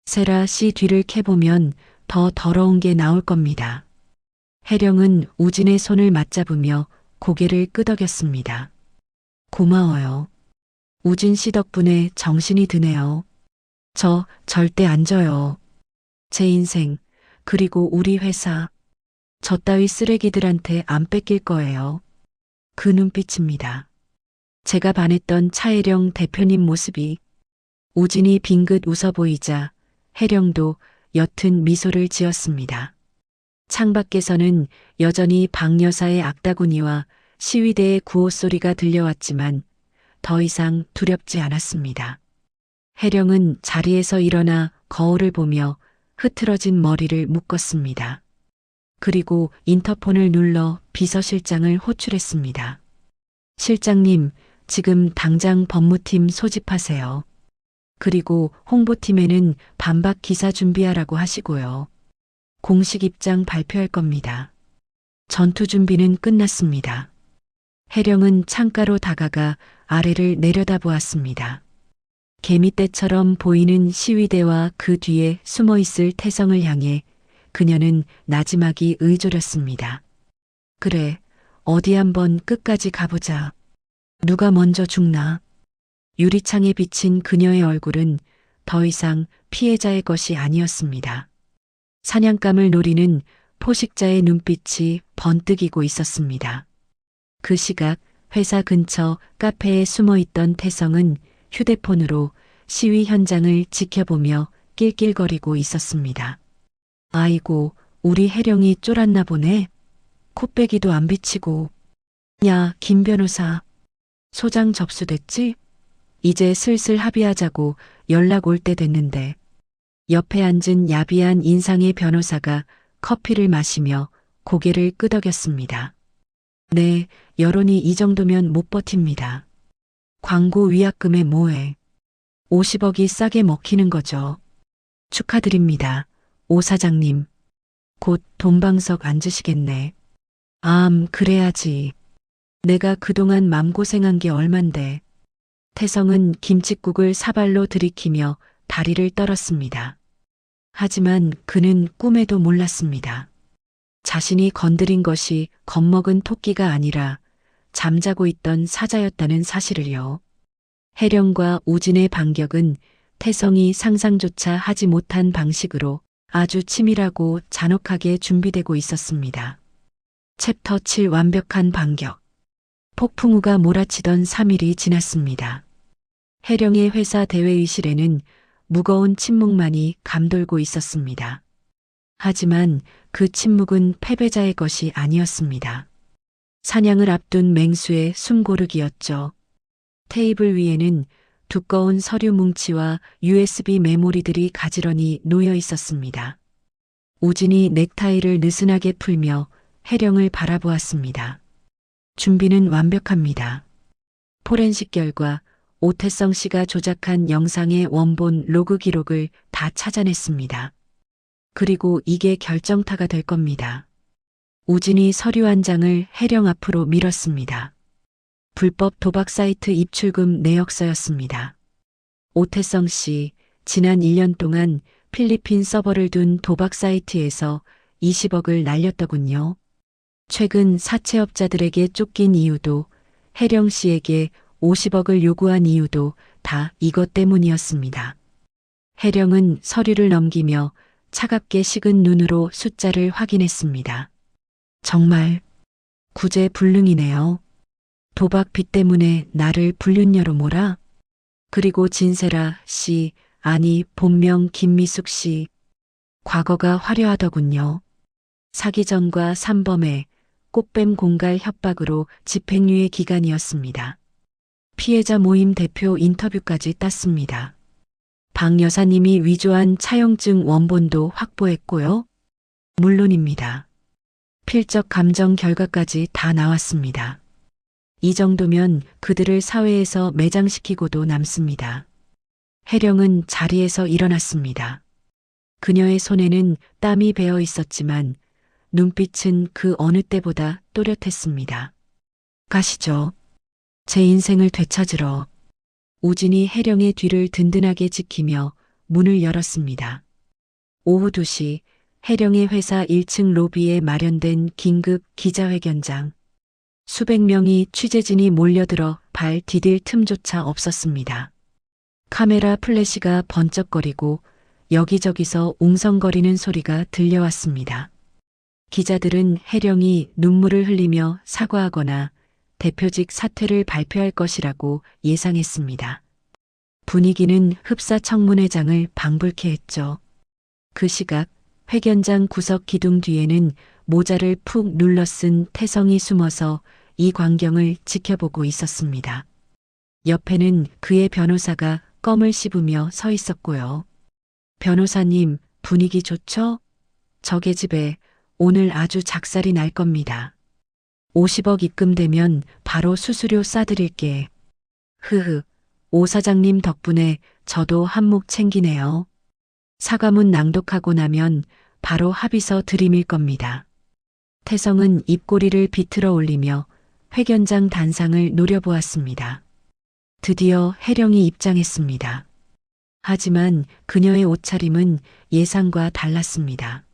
세라 씨 뒤를 캐보면 더 더러운 게 나올 겁니다. 혜령은 우진의 손을 맞잡으며 고개를 끄덕였습니다. 고마워요. 우진 씨 덕분에 정신이 드네요. 저 절대 안 져요. 제 인생, 그리고 우리 회사, 저 따위 쓰레기들한테 안 뺏길 거예요. 그 눈빛입니다. 제가 반했던 차혜령 대표님 모습이 우진이 빙긋 웃어 보이자 혜령도 옅은 미소를 지었습니다. 창밖에서는 여전히 박 여사의 악다구니와 시위대의 구호 소리가 들려왔지만 더 이상 두렵지 않았습니다. 혜령은 자리에서 일어나 거울을 보며 흐트러진 머리를 묶었습니다. 그리고 인터폰을 눌러 비서실장을 호출했습니다. 실장님, 지금 당장 법무팀 소집하세요. 그리고 홍보팀에는 반박 기사 준비하라고 하시고요. 공식 입장 발표할 겁니다. 전투 준비는 끝났습니다. 혜령은 창가로 다가가 아래를 내려다보았습니다. 개미떼처럼 보이는 시위대와 그 뒤에 숨어 있을 태성을 향해 그녀는 나지막이 의졸였습니다. 그래, 어디 한번 끝까지 가보자. 누가 먼저 죽나? 유리창에 비친 그녀의 얼굴은 더 이상 피해자의 것이 아니었습니다. 사냥감을 노리는 포식자의 눈빛이 번뜩이고 있었습니다. 그 시각 회사 근처 카페에 숨어 있던 태성은 휴대폰으로 시위 현장을 지켜보며 낄낄거리고 있었습니다. 아이고, 우리 혜령이 쫄았나 보네. 콧배기도 안 비치고. 야, 김 변호사. 소장 접수됐지? 이제 슬슬 합의하자고 연락 올 때 됐는데. 옆에 앉은 야비한 인상의 변호사가 커피를 마시며 고개를 끄덕였습니다. 네, 여론이 이 정도면 못 버팁니다. 광고 위약금에 뭐해. 50억이 싸게 먹히는 거죠. 축하드립니다. 오 사장님. 곧 돈방석 앉으시겠네. 그래야지. 내가 그동안 맘고생한 게 얼만데. 태성은 김칫국을 사발로 들이키며 다리를 떨었습니다. 하지만 그는 꿈에도 몰랐습니다. 자신이 건드린 것이 겁먹은 토끼가 아니라 잠자고 있던 사자였다는 사실을요. 혜령과 우진의 반격은 태성이 상상조차 하지 못한 방식으로 아주 치밀하고 잔혹하게 준비되고 있었습니다. 챕터 7 완벽한 반격. 폭풍우가 몰아치던 3일이 지났습니다. 혜령의 회사 대회의실에는 무거운 침묵만이 감돌고 있었습니다. 하지만 그 침묵은 패배자의 것이 아니었습니다. 사냥을 앞둔 맹수의 숨고르기였죠. 테이블 위에는 두꺼운 서류 뭉치와 USB 메모리들이 가지런히 놓여 있었습니다. 우진이 넥타이를 느슨하게 풀며 혜령을 바라보았습니다. 준비는 완벽합니다. 포렌식 결과 오태성 씨가 조작한 영상의 원본 로그 기록을 다 찾아냈습니다. 그리고 이게 결정타가 될 겁니다. 우진이 서류 한 장을 혜령 앞으로 밀었습니다. 불법 도박 사이트 입출금 내역서였습니다. 오태성 씨, 지난 1년 동안 필리핀 서버를 둔 도박 사이트에서 20억을 날렸더군요. 최근 사채업자들에게 쫓긴 이유도, 혜령 씨에게 50억을 요구한 이유도 다 이것 때문이었습니다. 혜령은 서류를 넘기며 차갑게 식은 눈으로 숫자를 확인했습니다. 정말 구제불능이네요. 도박 빚 때문에 나를 불륜녀로 몰아? 그리고 진세라 씨, 아니 본명 김미숙 씨. 과거가 화려하더군요. 사기전과 산범에 꽃뱀 공갈 협박으로 집행유예 기간이었습니다. 피해자 모임 대표 인터뷰까지 땄습니다. 박 여사님이 위조한 차용증 원본도 확보했고요. 물론입니다. 필적 감정 결과까지 다 나왔습니다. 이 정도면 그들을 사회에서 매장시키고도 남습니다. 혜령은 자리에서 일어났습니다. 그녀의 손에는 땀이 배어 있었지만 눈빛은 그 어느 때보다 또렷했습니다. 가시죠. 제 인생을 되찾으러. 우진이 혜령의 뒤를 든든하게 지키며 문을 열었습니다. 오후 2시 혜령의 회사 1층 로비에 마련된 긴급 기자회견장. 수백 명의 취재진이 몰려들어 발 디딜 틈조차 없었습니다. 카메라 플래시가 번쩍거리고 여기저기서 웅성거리는 소리가 들려왔습니다. 기자들은 혜령이 눈물을 흘리며 사과하거나 대표직 사퇴를 발표할 것이라고 예상했습니다. 분위기는 흡사청문회장을 방불케 했죠. 그 시각 회견장 구석 기둥 뒤에는 모자를 푹 눌러 쓴 태성이 숨어서 이 광경을 지켜보고 있었습니다. 옆에는 그의 변호사가 껌을 씹으며 서 있었고요. 변호사님, 분위기 좋죠? 저게 집에 오늘 아주 작살이 날 겁니다. 50억 입금되면 바로 수수료 싸드릴게. 흐흐, 오 사장님 덕분에 저도 한몫 챙기네요. 사과문 낭독하고 나면 바로 합의서 들이밀 겁니다. 태성은 입꼬리를 비틀어 올리며 회견장 단상을 노려보았습니다. 드디어 혜령이 입장했습니다. 하지만 그녀의 옷차림은 예상과 달랐습니다.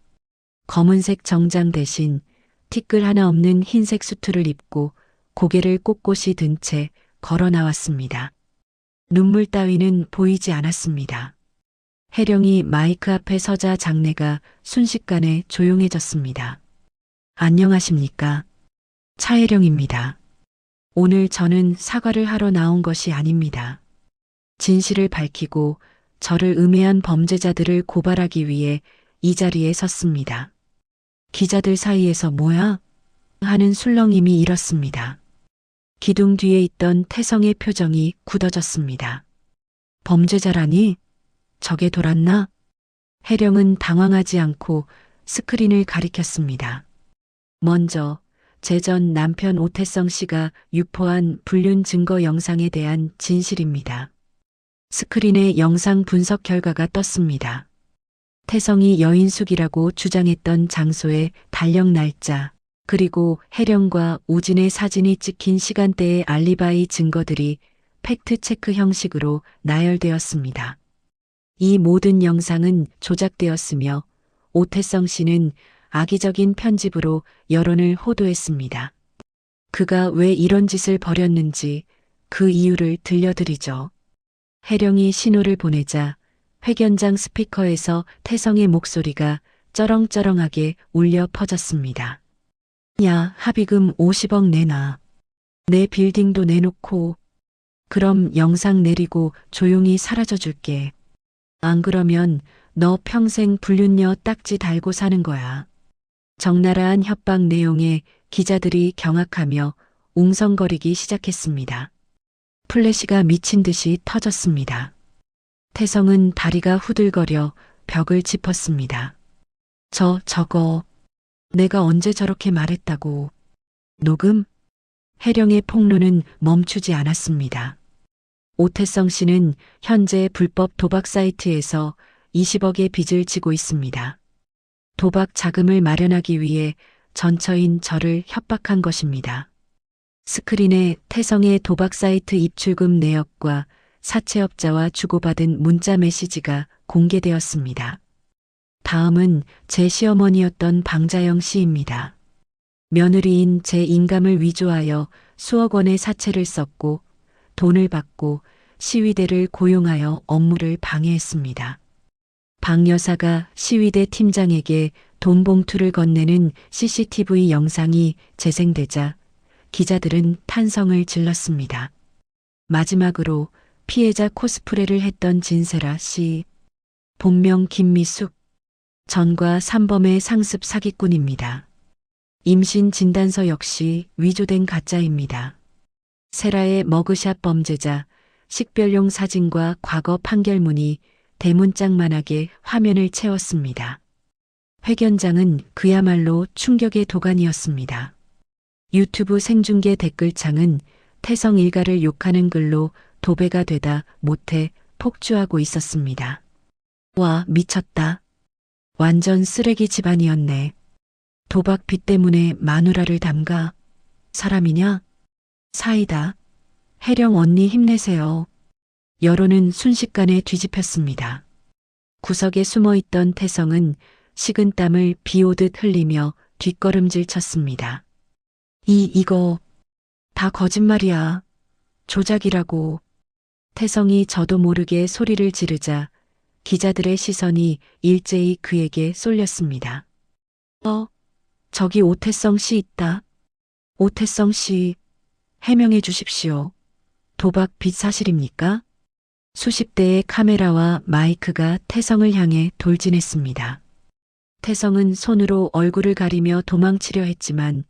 검은색 정장 대신 티끌 하나 없는 흰색 수트를 입고 고개를 꼿꼿이 든 채 걸어 나왔습니다. 눈물 따위는 보이지 않았습니다. 혜령이 마이크 앞에 서자 장내가 순식간에 조용해졌습니다. 안녕하십니까? 차혜령입니다. 오늘 저는 사과를 하러 나온 것이 아닙니다. 진실을 밝히고 저를 음해한 범죄자들을 고발하기 위해 이 자리에 섰습니다. 기자들 사이에서 뭐야? 하는 술렁임이 일었습니다. 기둥 뒤에 있던 태성의 표정이 굳어졌습니다. 범죄자라니? 저게 돌았나? 혜령은 당황하지 않고 스크린을 가리켰습니다. 먼저 제 전 남편 오태성 씨가 유포한 불륜 증거 영상에 대한 진실입니다. 스크린에 영상 분석 결과가 떴습니다. 태성이 여인숙이라고 주장했던 장소의 달력 날짜, 그리고 혜령과 우진의 사진이 찍힌 시간대의 알리바이 증거들이 팩트체크 형식으로 나열되었습니다. 이 모든 영상은 조작되었으며 오태성 씨는 악의적인 편집으로 여론을 호도했습니다. 그가 왜 이런 짓을 벌였는지 그 이유를 들려드리죠. 혜령이 신호를 보내자 회견장 스피커에서 태성의 목소리가 쩌렁쩌렁하게 울려 퍼졌습니다. 야, 합의금 50억 내놔. 내 빌딩도 내놓고 그럼 영상 내리고 조용히 사라져 줄게. 안 그러면 너 평생 불륜녀 딱지 달고 사는 거야. 적나라한 협박 내용에 기자들이 경악하며 웅성거리기 시작했습니다. 플래시가 미친 듯이 터졌습니다. 태성은 다리가 후들거려 벽을 짚었습니다. 저거, 내가 언제 저렇게 말했다고. 녹음? 혜령의 폭로는 멈추지 않았습니다. 오태성 씨는 현재 불법 도박 사이트에서 20억의 빚을 지고 있습니다. 도박 자금을 마련하기 위해 전처인 저를 협박한 것입니다. 스크린에 태성의 도박 사이트 입출금 내역과 사채업자와 주고받은 문자 메시지가 공개되었습니다. 다음은 제 시어머니였던 방자영 씨입니다. 며느리인 제 인감을 위조하여 수억 원의 사채를 썼고 돈을 받고 시위대를 고용하여 업무를 방해했습니다. 방 여사가 시위대 팀장에게 돈 봉투를 건네는 CCTV 영상이 재생되자 기자들은 탄성을 질렀습니다. 마지막으로 피해자 코스프레를 했던 진세라 씨, 본명 김미숙, 전과 3범의 상습 사기꾼입니다. 임신 진단서 역시 위조된 가짜입니다. 세라의 머그샷 범죄자, 식별용 사진과 과거 판결문이 대문짝만하게 화면을 채웠습니다. 회견장은 그야말로 충격의 도가니였습니다. 유튜브 생중계 댓글창은 태성 일가를 욕하는 글로 도배가 되다 못해 폭주하고 있었습니다. 와, 미쳤다. 완전 쓰레기 집안이었네. 도박 빚 때문에 마누라를 담가. 사람이냐? 사이다. 혜령 언니 힘내세요. 여론은 순식간에 뒤집혔습니다. 구석에 숨어있던 태성은 식은땀을 비 오듯 흘리며 뒷걸음질 쳤습니다. 이거 다 거짓말이야. 조작이라고. 태성이 저도 모르게 소리를 지르자 기자들의 시선이 일제히 그에게 쏠렸습니다. 저기 오태성 씨 있다. 오태성 씨, 해명해 주십시오. 도박 빚 사실입니까? 수십 대의 카메라와 마이크가 태성을 향해 돌진했습니다. 태성은 손으로 얼굴을 가리며 도망치려 했지만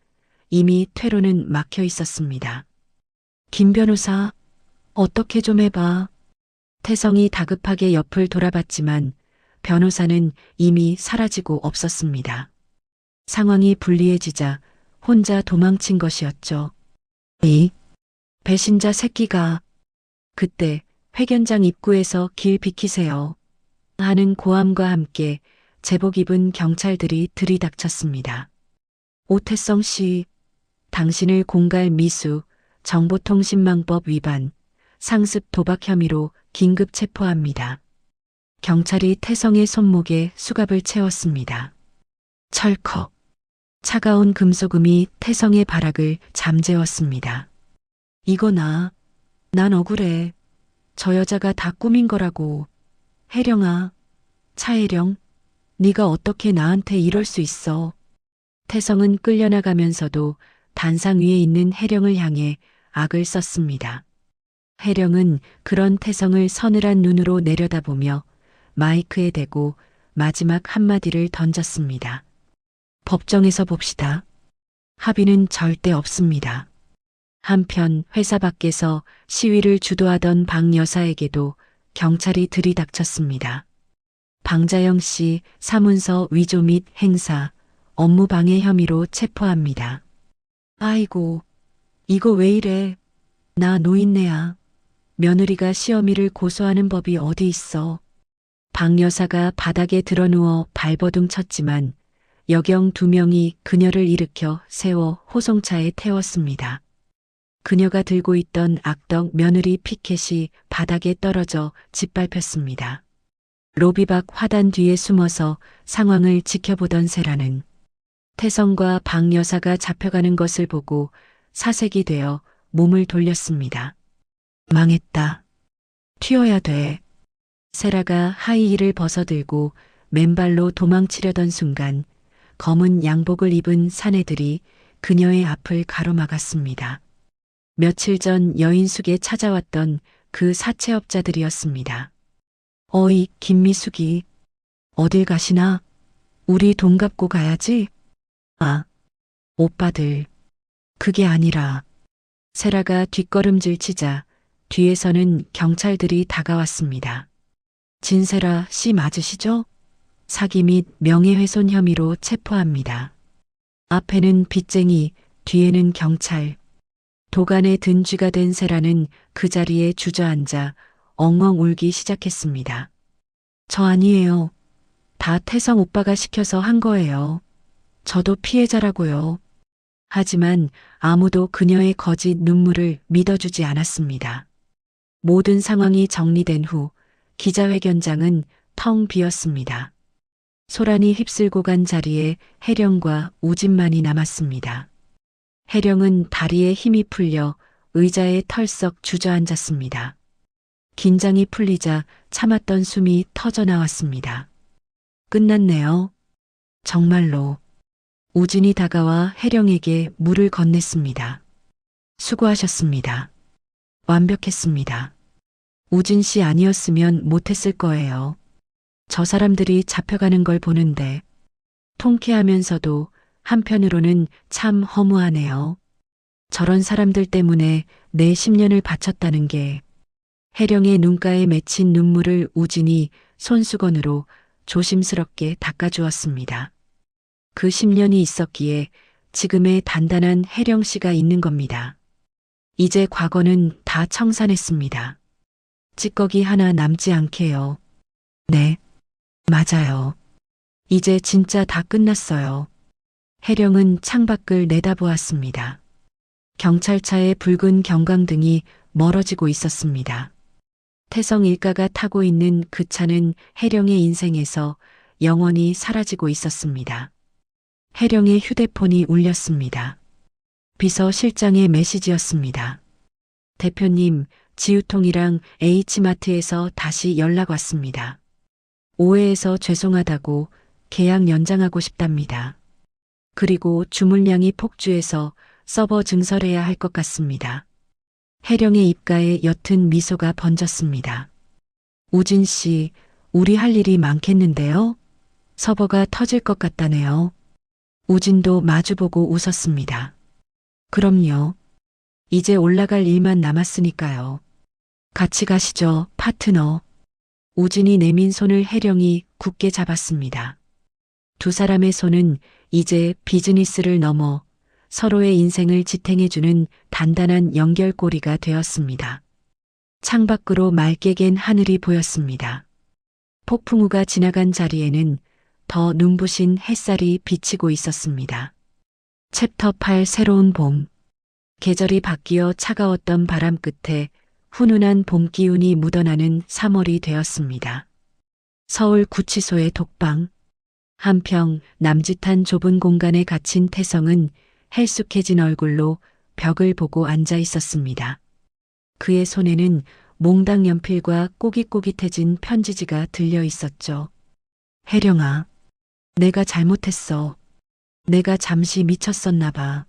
이미 퇴로는 막혀 있었습니다. 김 변호사, 어떻게 좀 해봐. 태성이 다급하게 옆을 돌아봤지만 변호사는 이미 사라지고 없었습니다. 상황이 불리해지자 혼자 도망친 것이었죠. 이 배신자 새끼가. 그때 회견장 입구에서 길 비키세요 하는 고함과 함께 제복 입은 경찰들이 들이닥쳤습니다. 오태성 씨, 당신을 공갈 미수, 정보통신망법 위반, 상습 도박 혐의로 긴급 체포합니다. 경찰이 태성의 손목에 수갑을 채웠습니다. 철컥. 차가운 금속음이 태성의 발악을 잠재웠습니다. 이거나, 난 억울해. 저 여자가 다 꾸민 거라고. 혜령아, 차혜령, 네가 어떻게 나한테 이럴 수 있어. 태성은 끌려나가면서도 단상 위에 있는 혜령을 향해 악을 썼습니다. 혜령은 그런 태성을 서늘한 눈으로 내려다보며 마이크에 대고 마지막 한마디를 던졌습니다. 법정에서 봅시다. 합의는 절대 없습니다. 한편 회사 밖에서 시위를 주도하던 박 여사에게도 경찰이 들이닥쳤습니다. 방자영 씨 사문서 위조 및 행사, 업무방해 혐의로 체포합니다. 아이고, 이거 왜 이래. 나 노인네야. 며느리가 시어미를 고소하는 법이 어디 있어. 박 여사가 바닥에 드러누워 발버둥 쳤지만 여경 2명이 그녀를 일으켜 세워 호송차에 태웠습니다. 그녀가 들고 있던 악덕 며느리 피켓이 바닥에 떨어져 짓밟혔습니다. 로비 밖 화단 뒤에 숨어서 상황을 지켜보던 세라는 태성과 박 여사가 잡혀가는 것을 보고 사색이 되어 몸을 돌렸습니다. 망했다. 튀어야 돼. 세라가 하이힐을 벗어들고 맨발로 도망치려던 순간 검은 양복을 입은 사내들이 그녀의 앞을 가로막았습니다. 며칠 전 여인숙에 찾아왔던 그 사채업자들이었습니다. 어이, 김미숙이. 어딜 가시나? 우리 돈 갚고 가야지. 아, 오빠들. 그게 아니라. 세라가 뒷걸음질 치자 뒤에서는 경찰들이 다가왔습니다. 진세라 씨 맞으시죠? 사기 및 명예훼손 혐의로 체포합니다. 앞에는 빚쟁이, 뒤에는 경찰. 도간에 든 쥐가 된 세라는 그 자리에 주저앉아 엉엉 울기 시작했습니다. 저 아니에요. 다 태성 오빠가 시켜서 한 거예요. 저도 피해자라고요. 하지만 아무도 그녀의 거짓 눈물을 믿어주지 않았습니다. 모든 상황이 정리된 후 기자회견장은 텅 비었습니다. 소란이 휩쓸고 간 자리에 혜령과 우진만이 남았습니다. 혜령은 다리에 힘이 풀려 의자에 털썩 주저앉았습니다. 긴장이 풀리자 참았던 숨이 터져 나왔습니다. 끝났네요. 정말로. 우진이 다가와 혜령에게 물을 건넸습니다. 수고하셨습니다. 완벽했습니다. 우진 씨 아니었으면 못했을 거예요. 저 사람들이 잡혀가는 걸 보는데 통쾌하면서도 한편으로는 참 허무하네요. 저런 사람들 때문에 내 10년을 바쳤다는 게. 혜령의 눈가에 맺힌 눈물을 우진이 손수건으로 조심스럽게 닦아주었습니다. 그 10년이 있었기에 지금의 단단한 혜령 씨가 있는 겁니다. 이제 과거는 다 청산했습니다. 찌꺼기 하나 남지 않게요. 네, 맞아요. 이제 진짜 다 끝났어요. 혜령은 창밖을 내다보았습니다. 경찰차의 붉은 경광등이 멀어지고 있었습니다. 태성 일가가 타고 있는 그 차는 혜령의 인생에서 영원히 사라지고 있었습니다. 혜령의 휴대폰이 울렸습니다. 비서실장의 메시지였습니다. 대표님, 지우통이랑 H마트에서 다시 연락 왔습니다. 오해해서 죄송하다고 계약 연장하고 싶답니다. 그리고 주물량이 폭주해서 서버 증설해야 할 것 같습니다. 혜령의 입가에 옅은 미소가 번졌습니다. 우진 씨, 우리 할 일이 많겠는데요? 서버가 터질 것 같다네요. 우진도 마주보고 웃었습니다. 그럼요. 이제 올라갈 일만 남았으니까요. 같이 가시죠, 파트너. 우진이 내민 손을 혜령이 굳게 잡았습니다. 두 사람의 손은 이제 비즈니스를 넘어 서로의 인생을 지탱해주는 단단한 연결고리가 되었습니다. 창밖으로 맑게 갠 하늘이 보였습니다. 폭풍우가 지나간 자리에는 더 눈부신 햇살이 비치고 있었습니다. 챕터 8 새로운 봄. 계절이 바뀌어 차가웠던 바람 끝에 훈훈한 봄 기운이 묻어나는 3월이 되었습니다. 서울 구치소의 독방. 한평 남짓한 좁은 공간에 갇힌 태성은 헬쑥해진 얼굴로 벽을 보고 앉아 있었습니다. 그의 손에는 몽당 연필과 꼬깃꼬깃해진 편지지가 들려 있었죠. 혜령아, 내가 잘못했어. 내가 잠시 미쳤었나 봐.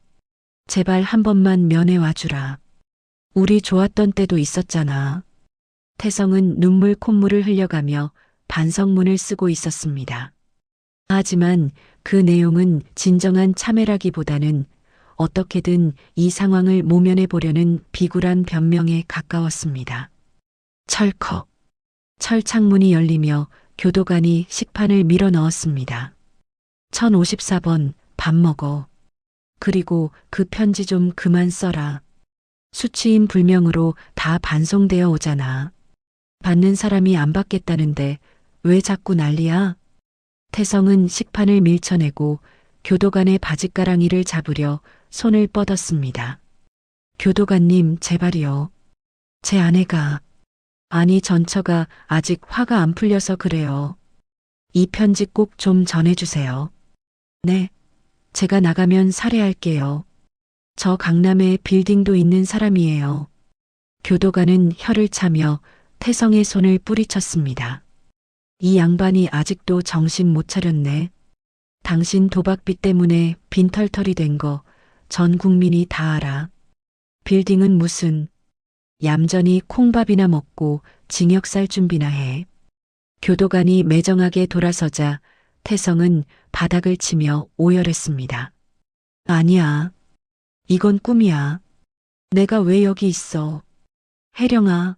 제발 한 번만 면회 와주라. 우리 좋았던 때도 있었잖아. 태성은 눈물 콧물을 흘려가며 반성문을 쓰고 있었습니다. 하지만 그 내용은 진정한 참회라기보다는 어떻게든 이 상황을 모면해 보려는 비굴한 변명에 가까웠습니다. 철컥. 철창문이 열리며 교도관이 식판을 밀어 넣었습니다. 1054번, 밥 먹어. 그리고 그 편지 좀 그만 써라. 수치인 불명으로 다 반송되어 오잖아. 받는 사람이 안 받겠다는데 왜 자꾸 난리야? 태성은 식판을 밀쳐내고 교도관의 바짓가랑이를 잡으려 손을 뻗었습니다. 교도관님, 제발이요. 제 아내가, 아니 전처가 아직 화가 안 풀려서 그래요. 이 편지 꼭 좀 전해주세요. 네, 제가 나가면 살해할게요. 저 강남에 빌딩도 있는 사람이에요. 교도관은 혀를 차며 태성의 손을 뿌리쳤습니다. 이 양반이 아직도 정신 못 차렸네. 당신 도박빚 때문에 빈털털이 된 거 전 국민이 다 알아. 빌딩은 무슨, 얌전히 콩밥이나 먹고 징역 살 준비나 해. 교도관이 매정하게 돌아서자 태성은 바닥을 치며 오열했습니다. 아니야. 이건 꿈이야. 내가 왜 여기 있어. 혜령아,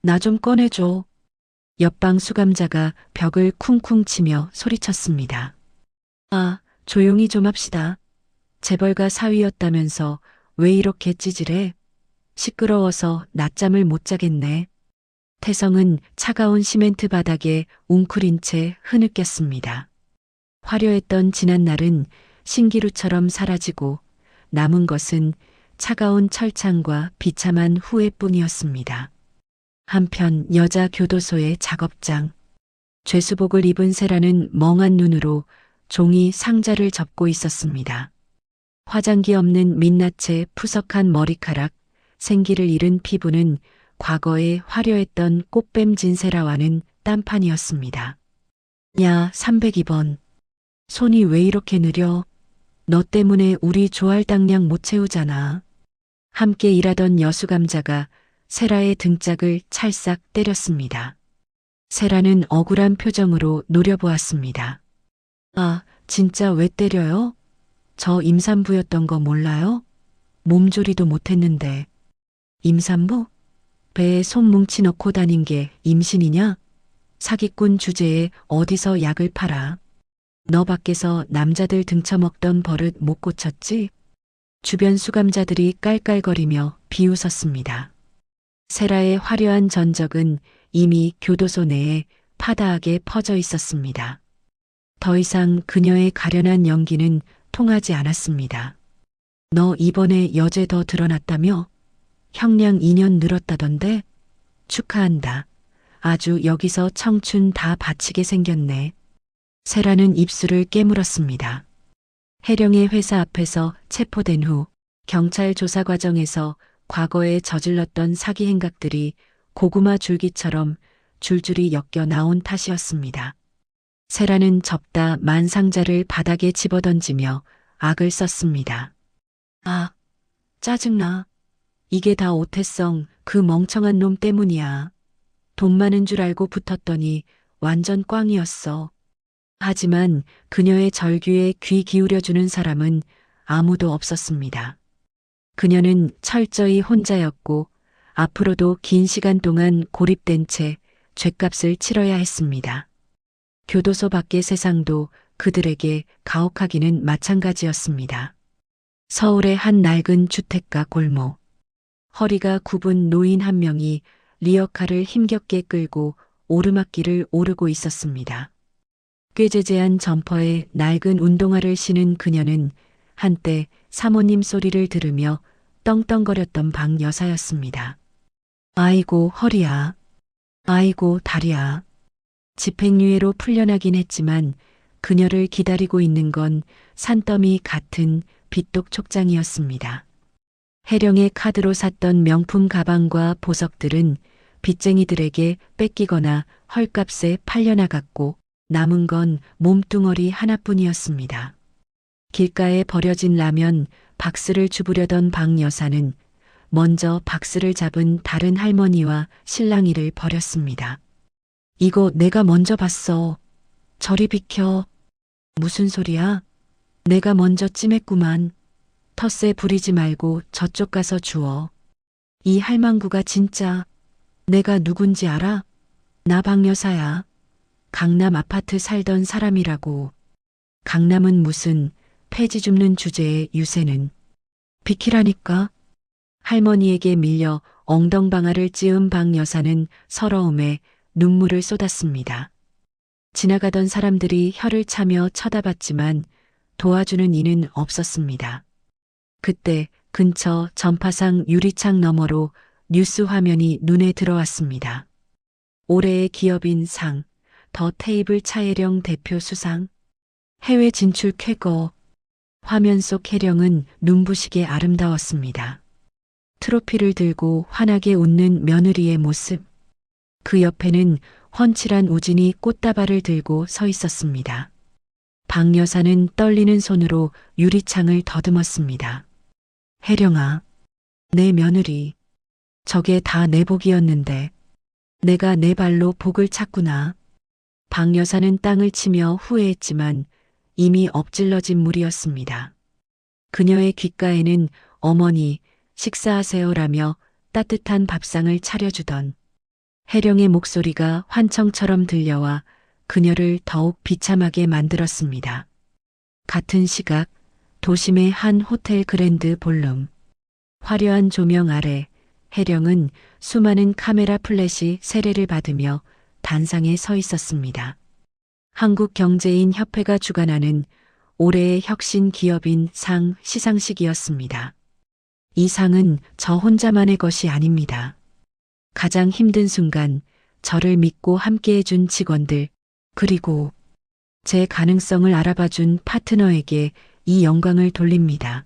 나 좀 꺼내줘. 옆방 수감자가 벽을 쿵쿵 치며 소리쳤습니다. 아, 조용히 좀 합시다. 재벌가 사위였다면서 왜 이렇게 찌질해? 시끄러워서 낮잠을 못 자겠네. 태성은 차가운 시멘트 바닥에 웅크린 채 흐느꼈습니다. 화려했던 지난날은 신기루처럼 사라지고 남은 것은 차가운 철창과 비참한 후회뿐이었습니다. 한편 여자 교도소의 작업장. 죄수복을 입은 세라는 멍한 눈으로 종이 상자를 접고 있었습니다. 화장기 없는 민낯의 푸석한 머리카락, 생기를 잃은 피부는 과거에 화려했던 꽃뱀진 세라와는 딴판이었습니다. 야, 302번. 손이 왜 이렇게 느려? 너 때문에 우리 조할당량 못 채우잖아. 함께 일하던 여수감자가 세라의 등짝을 찰싹 때렸습니다. 세라는 억울한 표정으로 노려보았습니다. 아, 진짜 왜 때려요? 저 임산부였던 거 몰라요? 몸조리도 못했는데. 임산부? 배에 손 뭉치 넣고 다닌 게 임신이냐? 사기꾼 주제에 어디서 약을 팔아? 너 밖에서 남자들 등쳐먹던 버릇 못 고쳤지? 주변 수감자들이 깔깔거리며 비웃었습니다. 세라의 화려한 전적은 이미 교도소 내에 파다하게 퍼져 있었습니다. 더 이상 그녀의 가련한 연기는 통하지 않았습니다. 너 이번에 여죄 더 드러났다며? 형량 2년 늘었다던데? 축하한다. 아주 여기서 청춘 다 바치게 생겼네. 세라는 입술을 깨물었습니다. 혜령의 회사 앞에서 체포된 후 경찰 조사 과정에서 과거에 저질렀던 사기 행각들이 고구마 줄기처럼 줄줄이 엮여 나온 탓이었습니다. 세라는 접다 만 상자를 바닥에 집어던지며 악을 썼습니다. 아, 짜증나. 이게 다 오태성 그 멍청한 놈 때문이야. 돈 많은 줄 알고 붙었더니 완전 꽝이었어. 하지만 그녀의 절규에 귀 기울여주는 사람은 아무도 없었습니다. 그녀는 철저히 혼자였고 앞으로도 긴 시간 동안 고립된 채 죗값을 치러야 했습니다. 교도소 밖의 세상도 그들에게 가혹하기는 마찬가지였습니다. 서울의 한 낡은 주택가 골목. 허리가 굽은 노인 한 명이 리어카를 힘겹게 끌고 오르막길을 오르고 있었습니다. 꾀재재한 점퍼에 낡은 운동화를 신은 그녀는 한때 사모님 소리를 들으며 떵떵거렸던 방 여사였습니다. 아이고 허리야. 아이고 다리야. 집행유예로 풀려나긴 했지만 그녀를 기다리고 있는 건 산더미 같은 빚독 촉장이었습니다. 해령의 카드로 샀던 명품 가방과 보석들은 빚쟁이들에게 뺏기거나 헐값에 팔려나갔고 남은 건 몸뚱어리 하나뿐이었습니다. 길가에 버려진 라면 박스를 주부려던 박 여사는 먼저 박스를 잡은 다른 할머니와 신랑이를 버렸습니다. 이거 내가 먼저 봤어. 저리 비켜. 무슨 소리야? 내가 먼저 찜했구만. 텃세 부리지 말고 저쪽 가서 주워. 이 할망구가 진짜 내가 누군지 알아? 나 박 여사야. 강남 아파트 살던 사람이라고. 강남은 무슨 폐지 줍는 주제의 유세는. 비키라니까. 할머니에게 밀려 엉덩방아를 찧은 박 여사는 서러움에 눈물을 쏟았습니다. 지나가던 사람들이 혀를 차며 쳐다봤지만 도와주는 이는 없었습니다. 그때 근처 전파상 유리창 너머로 뉴스 화면이 눈에 들어왔습니다. 올해의 기업인 상, 더 테이블 차혜령 대표 수상, 해외 진출 쾌거. 화면 속 혜령은 눈부시게 아름다웠습니다. 트로피를 들고 환하게 웃는 며느리의 모습. 그 옆에는 훤칠한 우진이 꽃다발을 들고 서 있었습니다. 박 여사는 떨리는 손으로 유리창을 더듬었습니다. 혜령아, 내 며느리. 저게 다 내 복이었는데 내가 내 발로 복을 찾구나. 박 여사는 땅을 치며 후회했지만 이미 엎질러진 물이었습니다. 그녀의 귓가에는 어머니 식사하세요라며 따뜻한 밥상을 차려주던 혜령의 목소리가 환청처럼 들려와 그녀를 더욱 비참하게 만들었습니다. 같은 시각 도심의 한 호텔 그랜드 볼룸. 화려한 조명 아래 혜령은 수많은 카메라 플래시 세례를 받으며 단상에 서 있었습니다. 한국경제인협회가 주관하는 올해의 혁신 기업인 상 시상식이었습니다. 이 상은 저 혼자만의 것이 아닙니다. 가장 힘든 순간 저를 믿고 함께해준 직원들, 그리고 제 가능성을 알아봐준 파트너에게 이 영광을 돌립니다.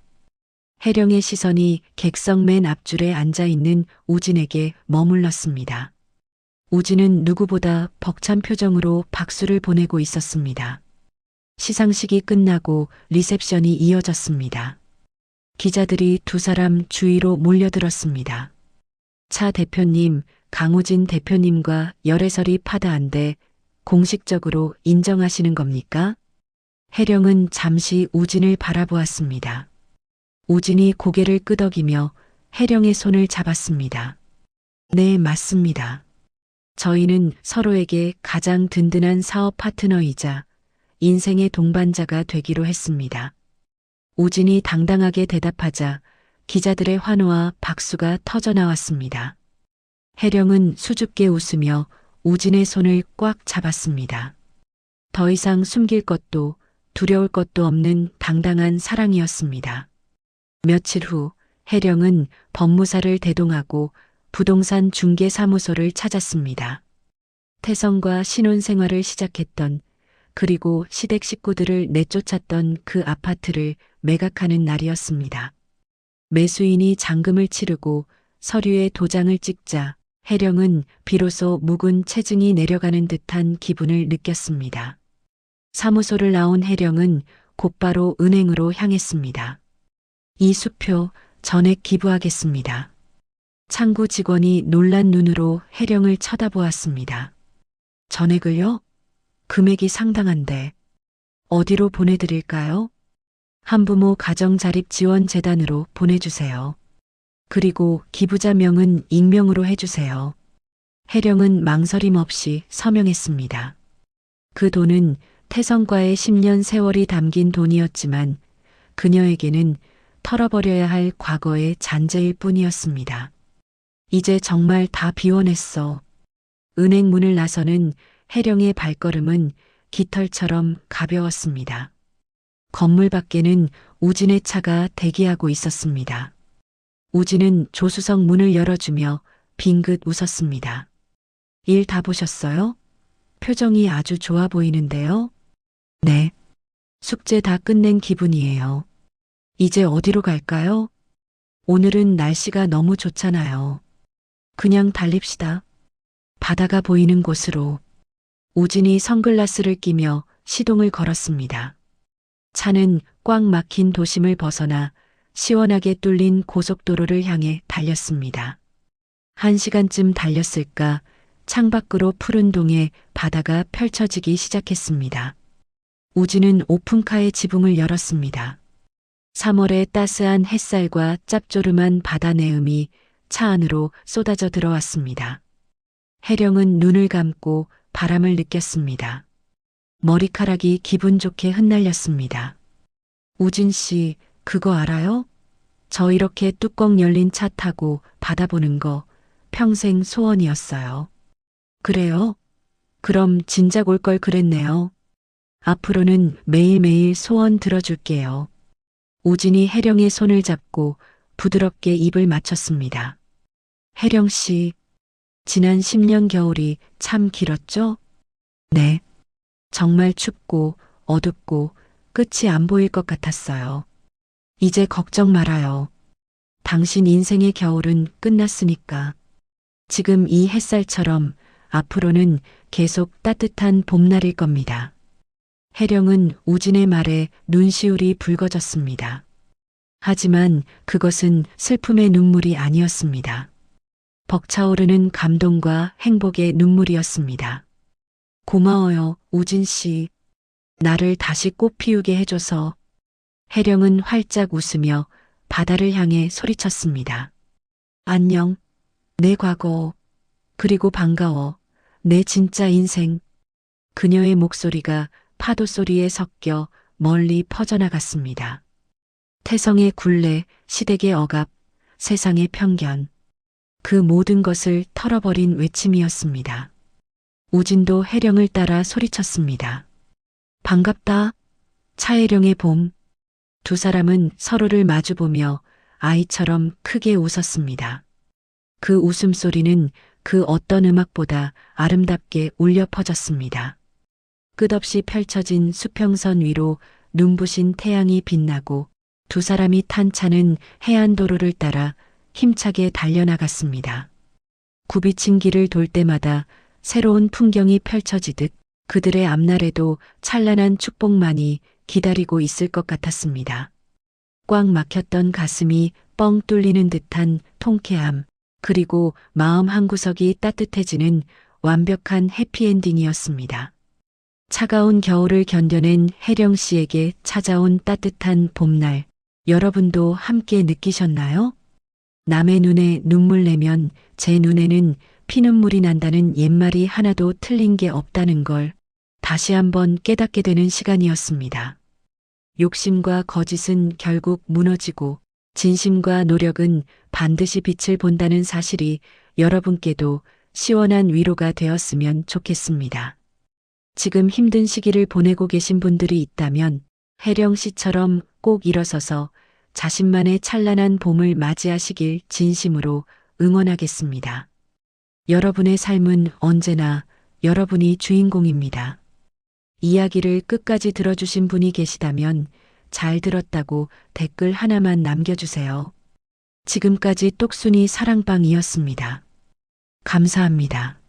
혜령의 시선이 객석 맨 앞줄에 앉아있는 우진에게 머물렀습니다. 우진은 누구보다 벅찬 표정으로 박수를 보내고 있었습니다. 시상식이 끝나고 리셉션이 이어졌습니다. 기자들이 두 사람 주위로 몰려들었습니다. 차 대표님, 강우진 대표님과 열애설이 파다한데 공식적으로 인정하시는 겁니까? 혜령은 잠시 우진을 바라보았습니다. 우진이 고개를 끄덕이며 혜령의 손을 잡았습니다. 네, 맞습니다. 저희는 서로에게 가장 든든한 사업 파트너이자 인생의 동반자가 되기로 했습니다. 우진이 당당하게 대답하자 기자들의 환호와 박수가 터져나왔습니다. 혜령은 수줍게 웃으며 우진의 손을 꽉 잡았습니다. 더 이상 숨길 것도 두려울 것도 없는 당당한 사랑이었습니다. 며칠 후 혜령은 법무사를 대동하고 부동산 중개사무소를 찾았습니다. 태성과 신혼생활을 시작했던, 그리고 시댁 식구들을 내쫓았던 그 아파트를 매각하는 날이었습니다. 매수인이 잔금을 치르고 서류에 도장을 찍자 혜령은 비로소 묵은 체증이 내려가는 듯한 기분을 느꼈습니다. 사무소를 나온 혜령은 곧바로 은행으로 향했습니다. 이 수표 전액 기부하겠습니다. 창구 직원이 놀란 눈으로 혜령을 쳐다보았습니다. 전액을요? 금액이 상당한데 어디로 보내드릴까요? 한부모 가정자립지원재단으로 보내주세요. 그리고 기부자 명은 익명으로 해주세요. 혜령은 망설임 없이 서명했습니다. 그 돈은 태성과의 10년 세월이 담긴 돈이었지만 그녀에게는 털어버려야 할 과거의 잔재일 뿐이었습니다. 이제 정말 다 비워냈어. 은행 문을 나서는 혜령의 발걸음은 깃털처럼 가벼웠습니다. 건물 밖에는 우진의 차가 대기하고 있었습니다. 우진은 조수석 문을 열어주며 빙긋 웃었습니다. 일 다 보셨어요? 표정이 아주 좋아 보이는데요? 네. 숙제 다 끝낸 기분이에요. 이제 어디로 갈까요? 오늘은 날씨가 너무 좋잖아요. 그냥 달립시다. 바다가 보이는 곳으로. 우진이 선글라스를 끼며 시동을 걸었습니다. 차는 꽉 막힌 도심을 벗어나 시원하게 뚫린 고속도로를 향해 달렸습니다. 1시간쯤 달렸을까 창밖으로 푸른 동에 바다가 펼쳐지기 시작했습니다. 우진은 오픈카의 지붕을 열었습니다. 3월의 따스한 햇살과 짭조름한 바다 내음이 차 안으로 쏟아져 들어왔습니다. 혜령은 눈을 감고 바람을 느꼈습니다. 머리카락이 기분 좋게 흩날렸습니다. 우진 씨, 그거 알아요? 저 이렇게 뚜껑 열린 차 타고 바다 보는 거 평생 소원이었어요. 그래요? 그럼 진작 올 걸 그랬네요. 앞으로는 매일매일 소원 들어줄게요. 우진이 혜령의 손을 잡고 부드럽게 입을 맞췄습니다. 혜령 씨, 지난 10년 겨울이 참 길었죠? 네. 정말 춥고 어둡고 끝이 안 보일 것 같았어요. 이제 걱정 말아요. 당신 인생의 겨울은 끝났으니까. 지금 이 햇살처럼 앞으로는 계속 따뜻한 봄날일 겁니다. 혜령은 우진의 말에 눈시울이 붉어졌습니다. 하지만 그것은 슬픔의 눈물이 아니었습니다. 벅차오르는 감동과 행복의 눈물이었습니다. 고마워요, 우진 씨. 나를 다시 꽃 피우게 해줘서. 혜령은 활짝 웃으며 바다를 향해 소리쳤습니다. 안녕, 내 과거. 그리고 반가워, 내 진짜 인생. 그녀의 목소리가 파도 소리에 섞여 멀리 퍼져나갔습니다. 태성의 굴레, 시댁의 억압, 세상의 편견. 그 모든 것을 털어버린 외침이었습니다. 우진도 혜령을 따라 소리쳤습니다. 반갑다, 차혜령의 봄. 두 사람은 서로를 마주보며 아이처럼 크게 웃었습니다. 그 웃음소리는 그 어떤 음악보다 아름답게 울려 퍼졌습니다. 끝없이 펼쳐진 수평선 위로 눈부신 태양이 빛나고 두 사람이 탄 차는 해안도로를 따라 힘차게 달려나갔습니다. 굽이친 길을 돌 때마다 새로운 풍경이 펼쳐지듯 그들의 앞날에도 찬란한 축복만이 기다리고 있을 것 같았습니다. 꽉 막혔던 가슴이 뻥 뚫리는 듯한 통쾌함, 그리고 마음 한구석이 따뜻해지는 완벽한 해피엔딩이었습니다. 차가운 겨울을 견뎌낸 혜령 씨에게 찾아온 따뜻한 봄날, 여러분도 함께 느끼셨나요? 남의 눈에 눈물 내면 제 눈에는 피눈물이 난다는 옛말이 하나도 틀린 게 없다는 걸 다시 한번 깨닫게 되는 시간이었습니다. 욕심과 거짓은 결국 무너지고 진심과 노력은 반드시 빛을 본다는 사실이 여러분께도 시원한 위로가 되었으면 좋겠습니다. 지금 힘든 시기를 보내고 계신 분들이 있다면 혜령 씨처럼 꼭 일어서서 자신만의 찬란한 봄을 맞이하시길 진심으로 응원하겠습니다. 여러분의 삶은 언제나 여러분이 주인공입니다. 이야기를 끝까지 들어주신 분이 계시다면 잘 들었다고 댓글 하나만 남겨주세요. 지금까지 똑순이 사랑방이었습니다. 감사합니다.